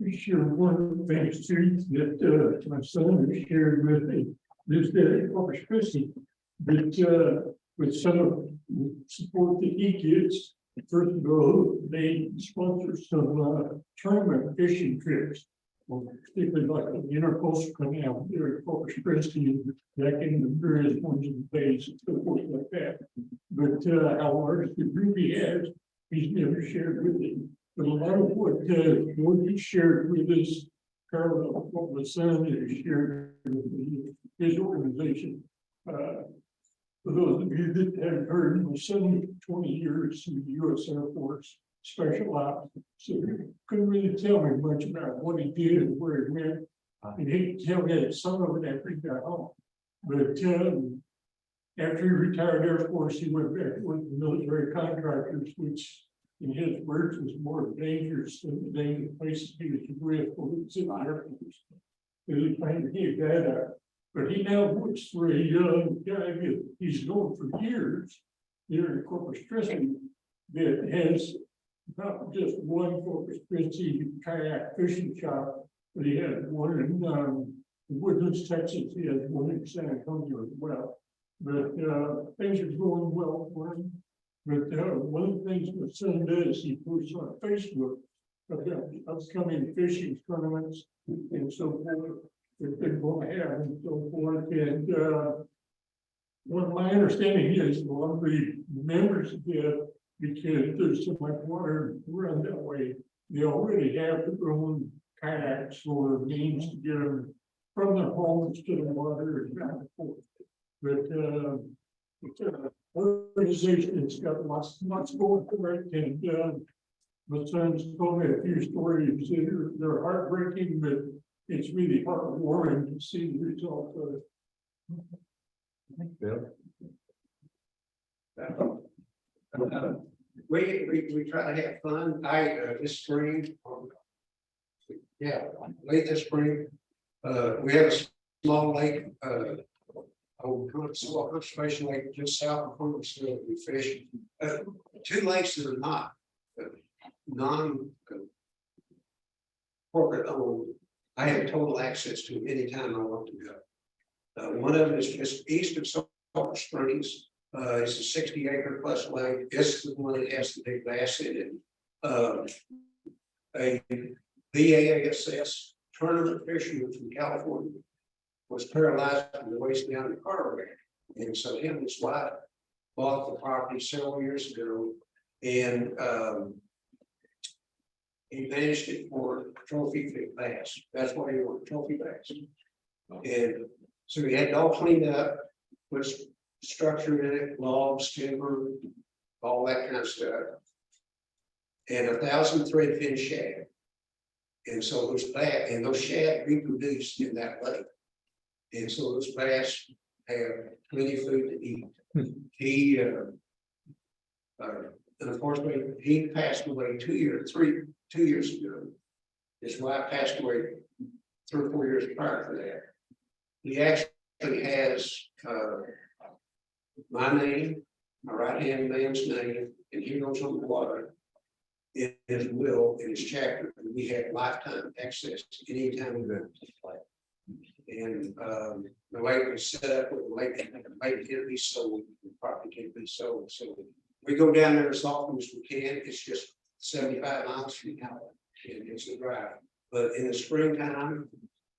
We share one of the famous streets that my son has shared with me, lives there in Corpus Christi, that with some of the support that he gets, first of all, they sponsor some tournament fishing trips. Particularly like the intercoastal canal there at Corpus Christi, back in the various ones in the bays and so forth like that. But how large the group he has, he's never shared with him. But a lot of what he shared with us, Carl, what my son has shared with his organization. For those of you that haven't heard, my son 20 years in the U.S. Air Force Special Ops, so he couldn't really tell me much about what he did and where he went. And he'd tell me some of it after he got home. But after he retired Air Force, he went back with the military contractors, which in his words was more dangerous than the dangerous places he was with when he was in the Air Force. So he finally gave that up. But he now works for a young guy that he's known for years here in Corpus Christi that has not just one Corpus Christi kayak fishing shop, but he has one in Woodlands, Texas. He has one in San Antonio as well. But things are going well for him. But one of the things my son does, he posts on Facebook about upcoming fishing tournaments and so forth that they're going to have and so forth. And what my understanding is, a lot of the members get, because there's so much water run that way, they already have their own kayaks or means to get them from their homes to the water and back and forth. But organization, it's got lots going for it, and my son's told me a few stories that they're heartbreaking, but it's really heartwarming to see the results of it. We try to have fun. This spring, late this spring, we have a small lake, small conservation lake just south of Columbusville. We fish 2 lakes that are not corporate owned. I have total access to anytime I want to go. One of them is just east of Sulphur Springs. It's a 60-acre plus lake. It's the one that has the big bass in it. VASS tournament fisherman from California was paralyzed from the waist down in a car wreck. And so him and his wife bought the property several years ago, and he managed it for trophy bass. That's why he wanted trophy bass. And so he had it all cleaned up, put structure in it, logs, timber, all that kind of stuff. And 1,000 threadfin shad. And so those bass and those shad reproduced in that lake. And so those bass have plenty of food to eat. He unfortunately, he passed away 2 years ago. His wife passed away 3 or 4 years prior to that. He actually has my name, my right-hand man's name, and he goes on the water in his will, in his chapter, and we have lifetime access to any time we want to play. And the lake was set up with the lake can't be sold, the property can't be sold. So we go down there as often as we can. It's just 75 miles from now, and it's a drive. But in the springtime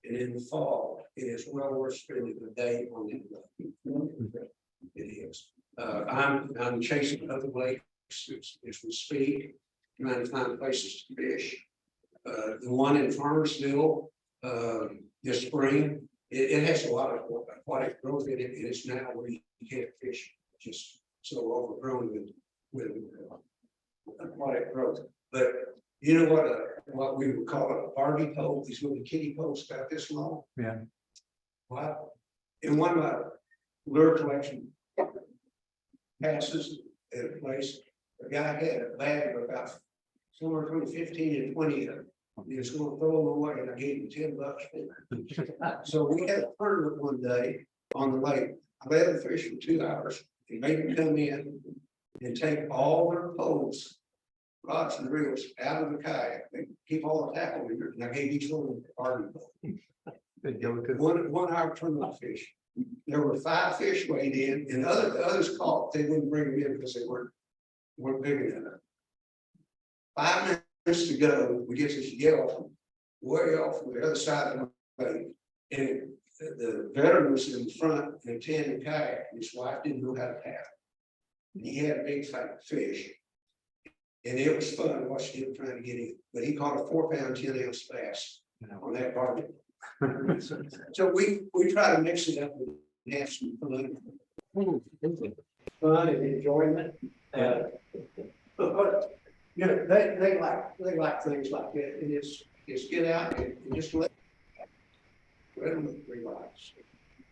and in the fall, it is well worth spending a day on it. It is. I'm chasing other lakes as we speak, trying to find places to fish. The one in Farmersville this spring, it has a lot of aquatic growth in it. It is now where you can't fish, just so overgrown with aquatic growth. But you know what we would call a Barbie pole, these little kiddie poles about this long. Yeah. Wow. In one of my lure collection passes at a place, a guy had a bag of about somewhere between 15 and 20 of them. He was going to throw them away, and I gave him $10 for them. So we had a tournament one day on the lake. I let them fish for 2 hours. He made them come in and take all their poles, rods and reels out of the kayak. They keep all the tackle in there, and I gave each one a Barbie pole. 1 hour tournament fish. There were 5 fish weighed in, and others caught. They wouldn't bring them in because they weren't big enough. 5 minutes to go, we get this yell way off on the other side of the lake, and the veteran was in front in a tandem kayak. His wife didn't know how to paddle. He had a big fat fish, and it was fun watching him trying to get in. But he caught a 4-pound, 10-ounce bass on that Barbie. So we try to mix it up and have some fun and enjoyment. But you know, they like things like that. And it's get out and just let them relax.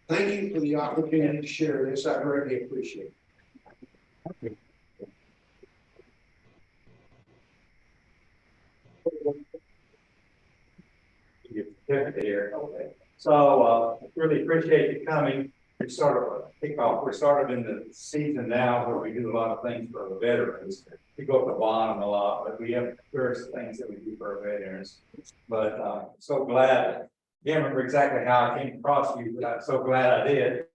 Thank you for the opportunity to share this. I greatly appreciate it. Here. So really appreciate you coming. We sort of kick off. We're sort of in the season now where we do a lot of things for the veterans. We go to the bottom a lot, but we have various things that we do for our veterans. But so glad. I can't remember exactly how I came across you, but I'm so glad I did.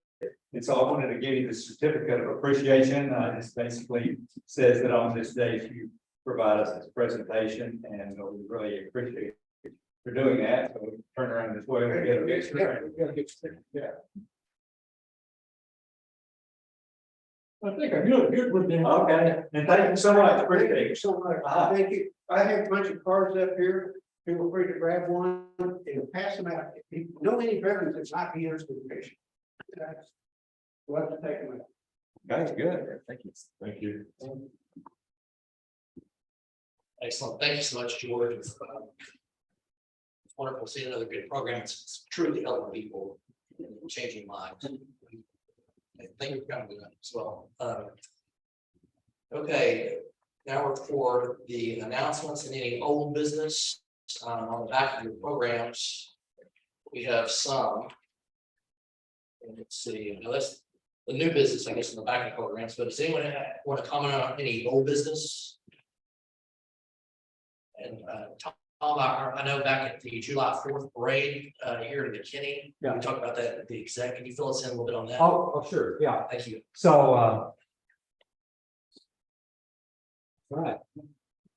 And so I wanted to give you the certificate of appreciation. This basically says that on this day you provide us this presentation, and we really appreciate it for doing that. So we turn around this way and get a picture. Yeah. I think I'm good with them. Okay, and thank you so much. Appreciate it. Thank you so much. Thank you. I have a bunch of cards up here. Feel free to grab one and pass them out. If you know any veterans that might be interested in fishing, we'll have to take them out. That's good. Thank you. Thank you. Excellent. Thank you so much, George. It's wonderful seeing another good program. It's truly helping people, changing lives. Thank you for coming as well. Okay, now we're for the announcements and any old business on the back of your programs. We have some. And let's see, now that's the new business, I guess, in the back of the programs. But does anyone want to comment on any old business? And Tom, I know back at the July 4th parade here in McKinney, we talked about that at the exec. Can you fill us in a little bit on that? Oh, sure, yeah. Thank you. So, right.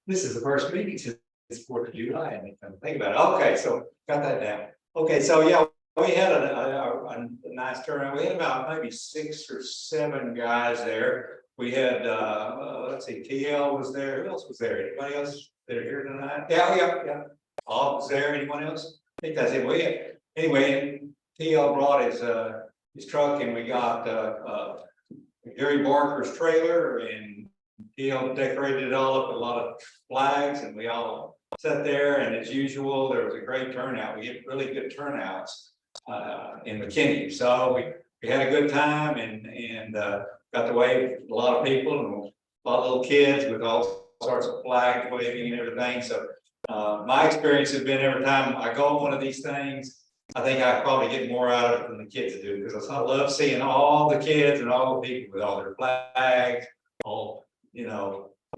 This is the first meeting since it's 4th of July, and think about it. Okay, so got that down. Okay, so yeah, we had a nice turnout. We had about maybe 6 or 7 guys there. We had, let's see, TL was there. Who else was there? Anybody else that are here tonight? Yeah. Bob was there. Anyone else? I think that's it. We had, anyway, TL brought his truck, and we got Gary Barker's trailer, and TL decorated it all up with a lot of flags, and we all sat there, and as usual, there was a great turnout. We get really good turnouts in McKinney. So we had a good time, and got to wave a lot of people, and a lot of little kids with all sorts of flags waving and everything. So my experience has been every time I go on one of these things, I think I probably get more out of it than the kids do, because I love seeing all the kids and all the people with all their flags, all, in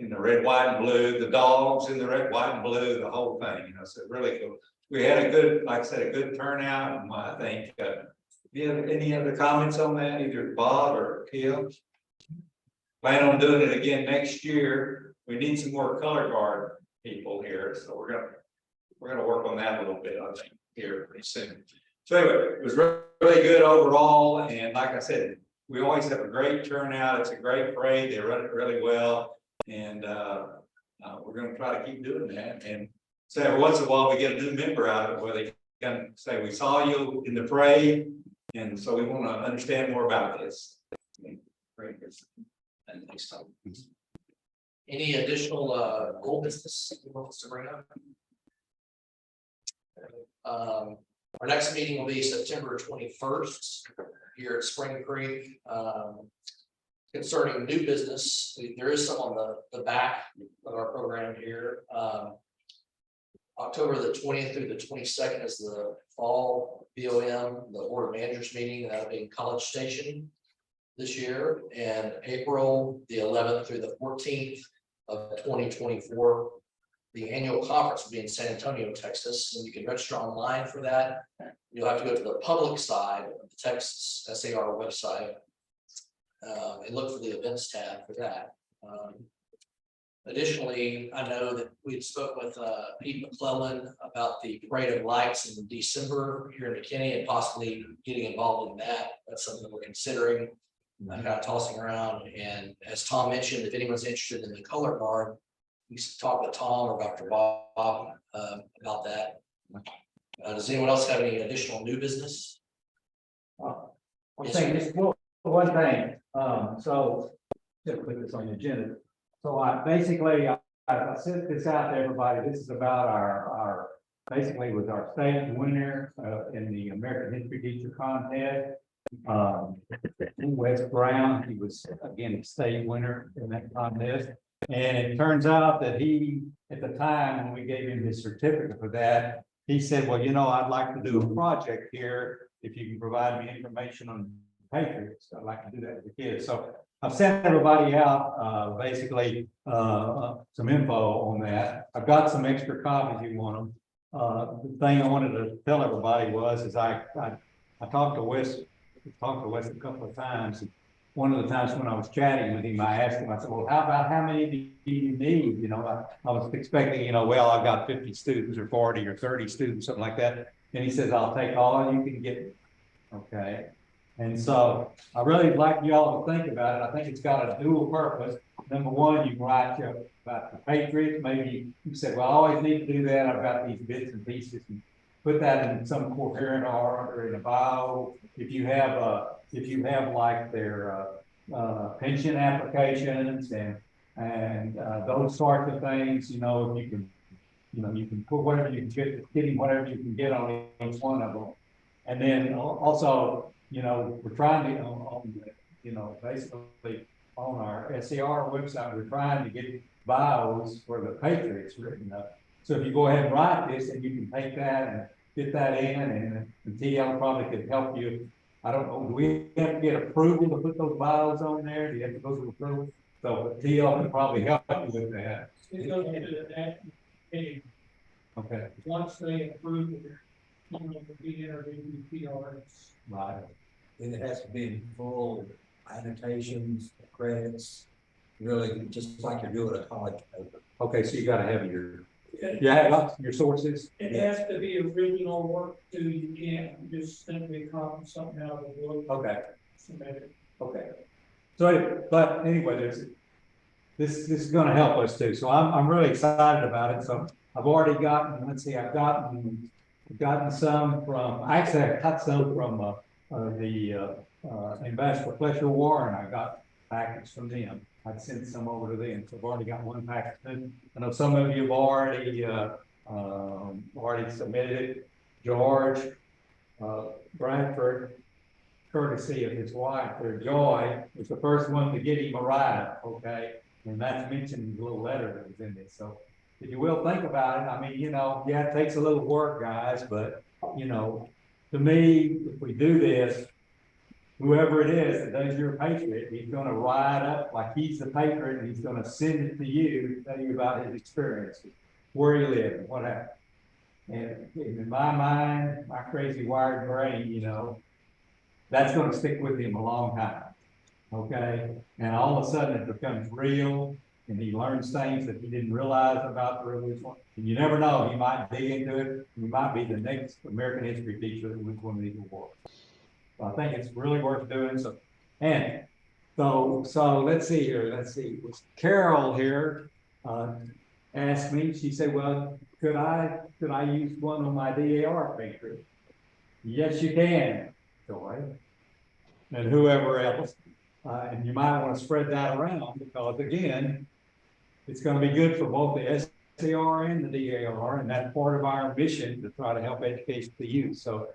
the red, white, and blue, the dogs in the red, white, and blue, the whole thing, so really cool. We had a good, like I said, a good turnout, and I think, do you have any other comments on that, either Bob or Kim? Plan on doing it again next year. We need some more color guard people here, so we're gonna work on that a little bit, I think, here pretty soon. So anyway, it was really good overall, and like I said, we always have a great turnout. It's a great parade. They run it really well, and we're going to try to keep doing that. And so every once in a while, we get a new member out of it where they can say, "We saw you in the parade, and so we want to understand more about this." Great. And next time. Any additional old business you want us to bring up? Our next meeting will be September 21st here at Spring Creek. Concerning new business, there is some on the back of our program here. October the 20th through the 22nd is the fall BOM, the Board of Managers meeting, that'll be in College Station this year, and April the 11th through the 14th of 2024. The annual conference will be in San Antonio, Texas, and you can register online for that. You'll have to go to the public side of the Texas SAR website and look for the events tab for that. Additionally, I know that we had spoke with Pete McClellan about the Parade of Lights in December here in McKinney and possibly getting involved in that. That's something that we're considering, kind of tossing around. And as Tom mentioned, if anyone's interested in the color guard, you can talk with Tom or Dr. Bob about that. Does anyone else have any additional new business? I'm saying just one thing, so just put this on the agenda. So I sent this out to everybody. This is about our basically with our state winner in the American History Teacher Contest. Wes Brown, he was again the state winner in that contest. And it turns out that he, at the time when we gave him his certificate for that, he said, well, I'd like to do a project here. If you can provide me information on Patriots, I'd like to do that with the kids. So I've sent everybody out basically some info on that. I've got some extra copies if you want them. The thing I wanted to tell everybody is I talked to Wes a couple of times. One of the times when I was chatting with him, I asked him, I said, well, how many do you need? I was expecting, well, I've got 50 students or 40 or 30 students, something like that. And he says, I'll take all you can get. Okay. And so I really like y'all to think about it. I think it's got a dual purpose. Number one, you can write about the Patriots. Maybe you said, well, I always need to do that. I've got these bits and pieces, and put that in some coherent order in a bio. If you have like their pension applications and those sorts of things, if you can put whatever you can get whatever you can get on each one of them. And then also, we're trying to, basically on our SAR website, we're trying to get bios for the Patriots written up. So if you go ahead and write this, and you can take that and get that in, and TL probably could help you. I don't know, do we have to get approval to put those bios on there? Do you have to go through approval? So TL can probably help you with that. It goes into that. Okay. Once they approve it, be interviewed with PRs. Right. And it has to be in full annotations, credits, really just like you're doing a college paper. Okay, so you gotta have your You have your sources? It has to be original work too, you can't just simply copy something out of the book. Okay, Submit it. okay. So, but anyway, this is gonna help us too, so I'm really excited about it, so I've already gotten, let's see, I've gotten some from, actually I got some from, the Ambassador Fletcher War, and I got packets from them. I'd sent some over to them, so I've already got one packet. I know some of you have already submitted it. George, Bradford, courtesy of his wife, their Joy, was the first one to get him a ride, okay? And that's mentioned in the little letter that was in this. So if you will think about it, I mean, you know, yeah, it takes a little work, guys, but you know, to me, if we do this, whoever it is that does your patriot, he's gonna ride up like he's the patriot, and he's gonna send it to you, tell you about his experiences, where he lived, and what happened. And in my mind, my crazy wired brain, you know, that's gonna stick with him a long time, okay? And all of a sudden it becomes real, and he learns things that he didn't realize about the revolution. And you never know, he might dig into it, he might be the next American history teacher that wins one of these awards. So I think it's really worth doing. So, and so let's see here. Let's see. Was Carol here asked me? She said, "Well, could I use one on my DAR patriot?" Yes, you can, Joy, and whoever else. And you might want to spread that around because again, it's going to be good for both the SAR and the DAR, and that's part of our mission to try to help educate the youth. So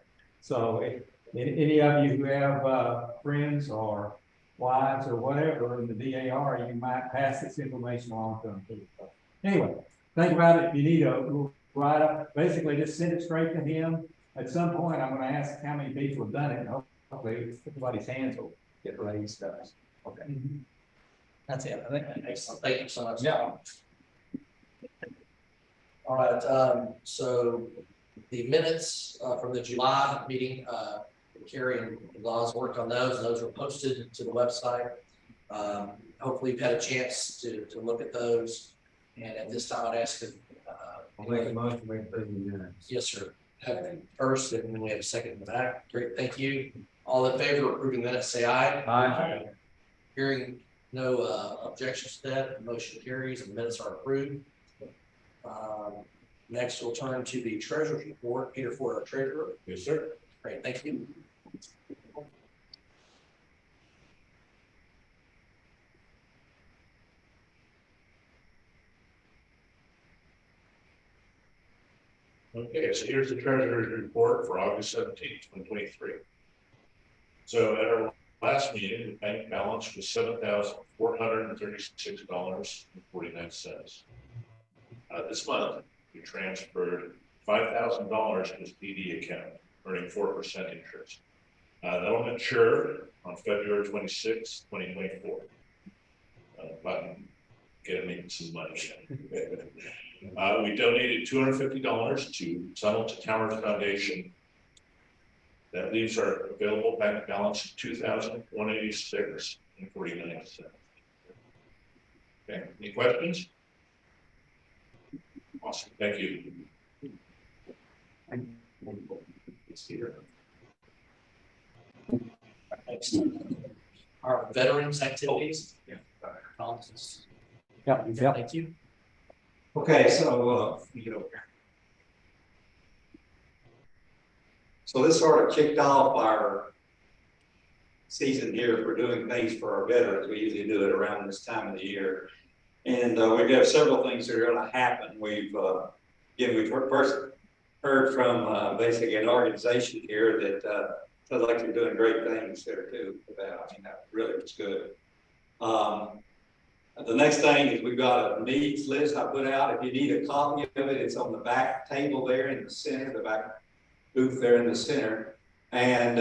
if any of you who have friends or wives or whatever in the DAR, you might pass this information along to them too. So anyway, think about it. If you need a write up, basically just send it straight to him. At some point, I'm going to ask how many people have done it. And hopefully, everybody's hands will get raised. Okay. That's it. I think. Excellent. Thank you so much. Yeah. All right. So the minutes from the July meeting, Carrie and Laws worked on those. Those were posted to the website. Hopefully you've had a chance to look at those. And at this time, I'd ask that. I'll make a motion to approve the minutes. Yes, sir. Have a first, and then we have a second in the back. Great, thank you. All in favor of approving minutes, say aye. Aye. Hearing no objections to that, the motion carries and minutes are approved. Next, we'll turn to the treasurer's report. Peter Ford, our treasurer. Yes, sir. Great, thank you. Okay, so here's the treasurer's report for August 17th, 2023. So at our last meeting, the bank balance was $7,436.49. This month, we transferred $5,000 to this PD account, earning 4% interest. That'll mature on February 26, 2024. But get making some money. We donated $250 to Tunnel to Towers Foundation. That leaves our available bank balance of $2,186.49. Okay, any questions? Awesome, thank you. Next, our veterans activities. Yeah. Thank you. Okay, so you get over here. So this sort of kicked off our season here for doing things for our veterans. We usually do it around this time of the year. And we've got several things that are going to happen. We've first heard from basically an organization here that sounds like they're doing great things there too. I mean, that really was good. The next thing is we've got a needs list I put out. If you need a copy of it, it's on the back table there in the center, the back booth there in the center. And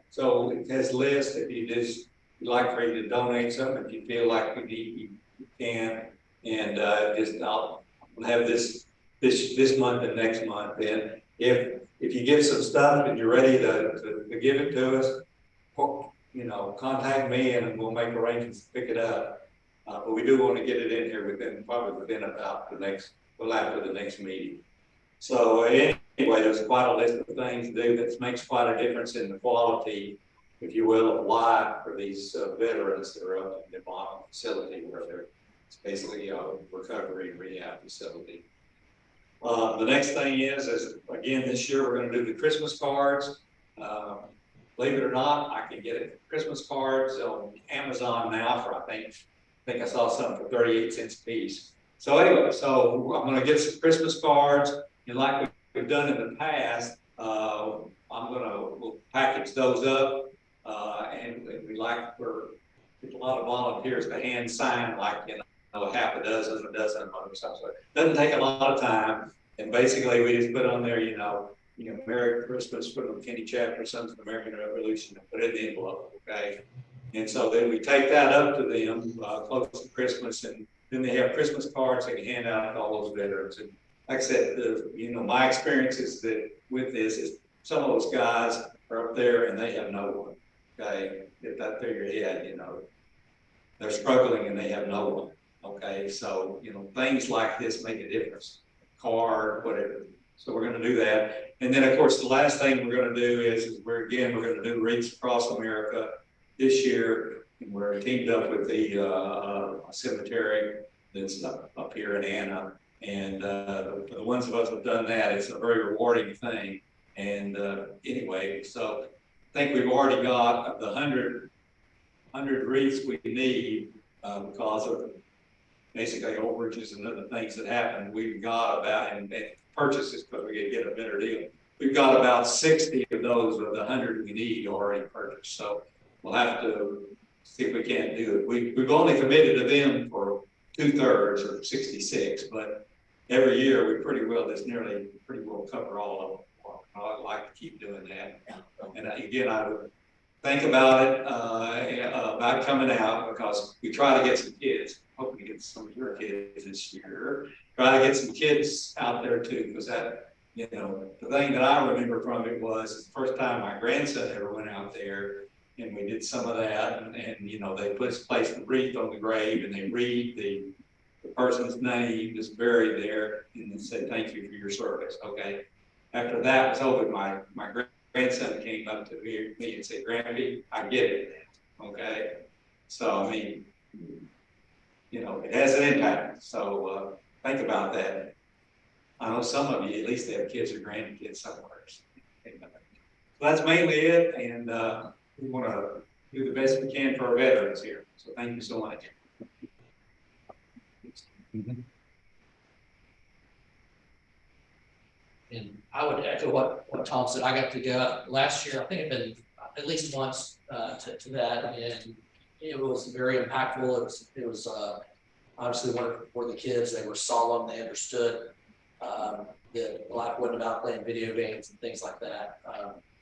so it has lists if you just like for you to donate some, if you feel like you can. And I'll have this month and next month. And if you get some stuff and you're ready to give it to us, you know, contact me and we'll make arrangements to pick it up. But we do want to get it in here probably within about the next well, after the next meeting. So anyway, there's quite a list of things to do that makes quite a difference in the quality, if you will, of life for these veterans that are up in the bottom facility where they're, it's basically a recovery and rehab facility. The next thing is again, this year we're going to do the Christmas cards. Believe it or not, I can get Christmas cards on Amazon now for, I think I saw something for 38 cents a piece. So anyway, so I'm going to get some Christmas cards, and like we've done in the past, we'll package those up, and we like for a lot of volunteers to hand sign, like, you know, half a dozen, a dozen or something. So it doesn't take a lot of time, and basically we just put on there, you know, Merry Christmas for the McKinney chapter, Sons of the American Revolution, and put it in the envelope, okay? And so then we take that up to them close to Christmas, and then they have Christmas cards they can hand out to all those veterans. And like I said, you know, my experience is that with this is some of those guys are up there and they have no one, okay? Get that through your head, you know. They're struggling and they have no one, okay? So, you know, things like this make a difference. Card, whatever. So we're going to do that. And then, of course, the last thing we're going to do is we're going to do Wreaths Across America this year. And we're teamed up with the cemetery that's up here in Anna. And the ones of us who have done that, it's a very rewarding thing. And anyway, so I think we've already got the 100 wreaths we need because of basically overages and other things that happen. We've got about, and purchases because we get a better deal. We've got about 60 of those of the 100 we need already purchased. So we'll have to see if we can't do it. We've only committed to them for 2/3 or 66, but every year we pretty well cover all of them. I'd like to keep doing that. And again, I would think about it, about coming out, because we try to get some kids. Hope we get some of your kids this year. Try to get some kids out there too, because that, you know, the thing that I remember from it was the first time my grandson ever went out there, and we did some of that, and you know, they place the wreath on the grave, and they read the person's name that's buried there, and they say thank you for your service. Okay. After that was over, my grandson came up to me and said, "Granby, I get it." Okay. So I mean, you know, it has an impact. So think about that. I know some of you at least have kids or grandkids somewhere. So that's mainly it, and we want to do the best we can for our veterans here. So thank you so much. And I would echo what Tom said. I got to go last year. I think I've been at least once to that, and it was very impactful. It was obviously wonderful for the kids. They were solemn. They understood that life wasn't about playing video games and things like that.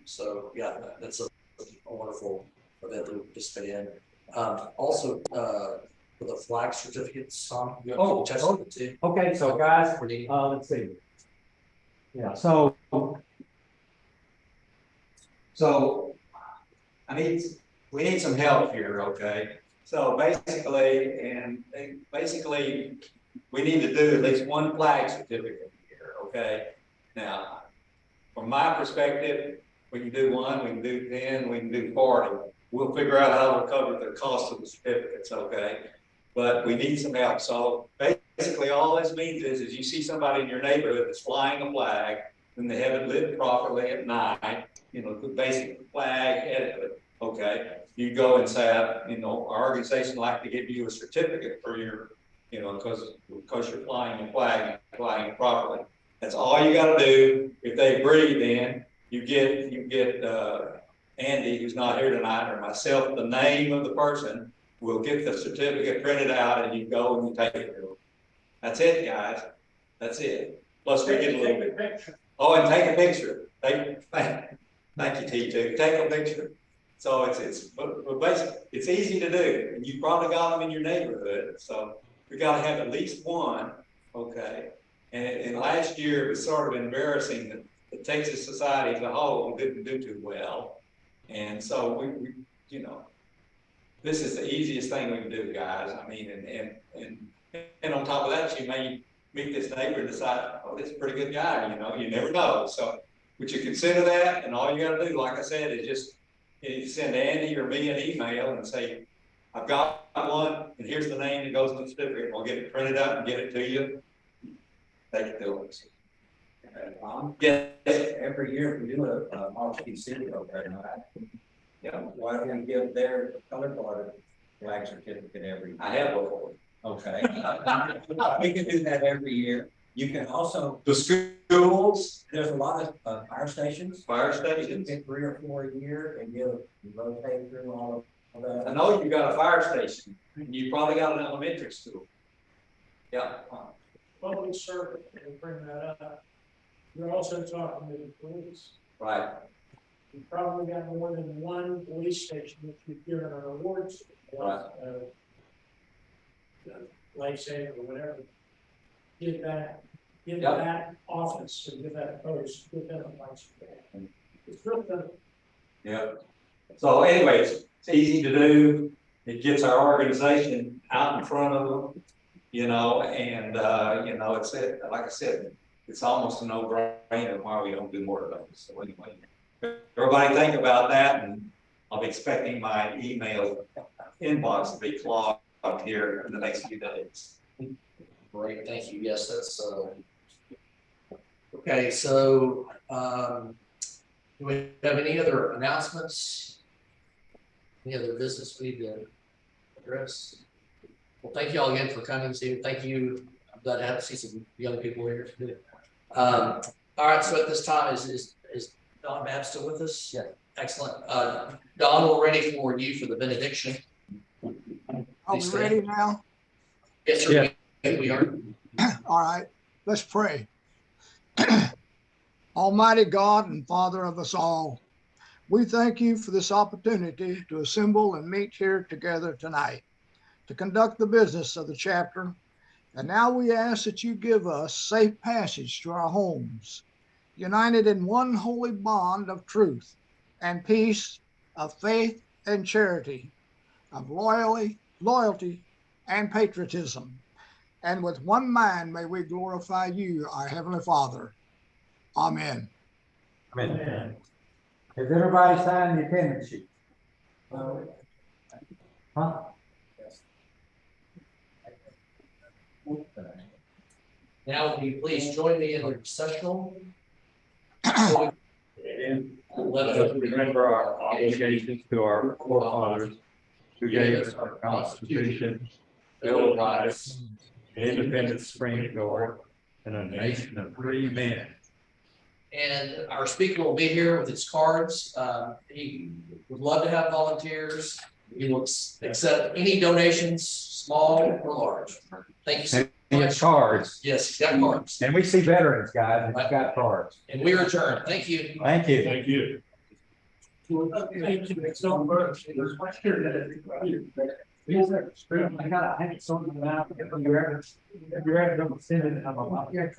So yeah, that's a wonderful event to participate in. Also, for the flag certificates, Tom, you have to test it too. Okay, so guys, let's see. Yeah, so We need some help here, okay? So basically, we need to do at least one flag certificate here, okay? Now, from my perspective, we can do one, we can do 10, we can do 40. We'll figure out how to cover the cost of the certificates, okay? But we need some help. So basically, all this means is you see somebody in your neighborhood that's flying a flag, and they haven't lit properly at night, you know, the basic flag etiquette, okay? You go and say, you know, our organization would like to give you a certificate for your, you know, because you're flying a flag and flying it properly. That's all you got to do. If they agree, then you get Andy, who's not here tonight, or myself, the name of the person. We'll get the certificate printed out, and you go and you take it to them. That's it, guys. That's it. Plus, we get a little bit. Oh, and take a picture. Thank you, T2. Take a picture. So it's easy to do, and you probably got them in your neighborhood. So we got to have at least one, okay? And last year it was sort of embarrassing that the Texas Society as a whole didn't do too well, and so we you know, this is the easiest thing we can do, guys. I mean, and on top of that, you may meet this neighbor and decide, oh, this is a pretty good guy, you know, you never know. So would you consider that? And all you gotta do, like I said, is just, you send Andy or me an email and say, I've got one, and here's the name that goes with the certificate. We'll get it printed up and get it to you. They can do it. Every year we do a RTC program, yeah, why don't we give their color card flag certificate every year? I have before. Okay. We can do that every year. You can also. The schools. There's a lot of fire stations. Fire You stations. get 3 or 4 a year and you rotate through all of that. I know you've got a fire station, and you probably got an elementary school. Yeah. Public service, and bring that up. You're also talking to the police. Right. You probably got more than one police station that you've given an award to. Right. Lifesaver or whatever. Give that Yep. that office, or give that post, give them a license. It's real good. Yeah. So anyways, it's easy to do. It gets our organization out in front of them, you know, and, you know, it's, like I said, it's almost a no-brainer why we don't do more of those. So anyway, everybody think about that, and I'll be expecting my email inbox to be clogged up here in the next few days. Great, thank you. Yes, that's, okay, so, do we have any other announcements? Any other business we need to address? Well, thank you all again for coming, Steve. Thank you. I'm glad to have see some young people here. All right, so at this time, is Don Babb still with us? Yeah. Excellent. Don, we're ready for you for the benediction. Are we ready now? Yes, sir. Yeah. We are. All right, let's pray. Almighty God and Father of us all, we thank you for this opportunity to assemble and meet here together tonight to conduct the business of the chapter. And now we ask that you give us safe passage to our homes, united in one holy bond of truth and peace, of faith and charity, of loyalty and patriotism. And with one mind may we glorify you, our Heavenly Father. Amen. Amen. Has everybody signed the attendance sheet? Huh? Now, will you please join me in the processional? And let us remember our obligations to our forefathers who gave us our Constitution, Bill of Rights, independent spring door, and a nation of free men. And our speaker will be here with his cards. He would love to have volunteers. He will accept any donations, small or large. Thank you so much. He has cards. Yes, he's got cards. And we see veterans, guys, and he's got cards. And we are adjourned. Thank you. Thank you. Thank you so much. I gotta hang something out. If you're ever, send it, I'm trying to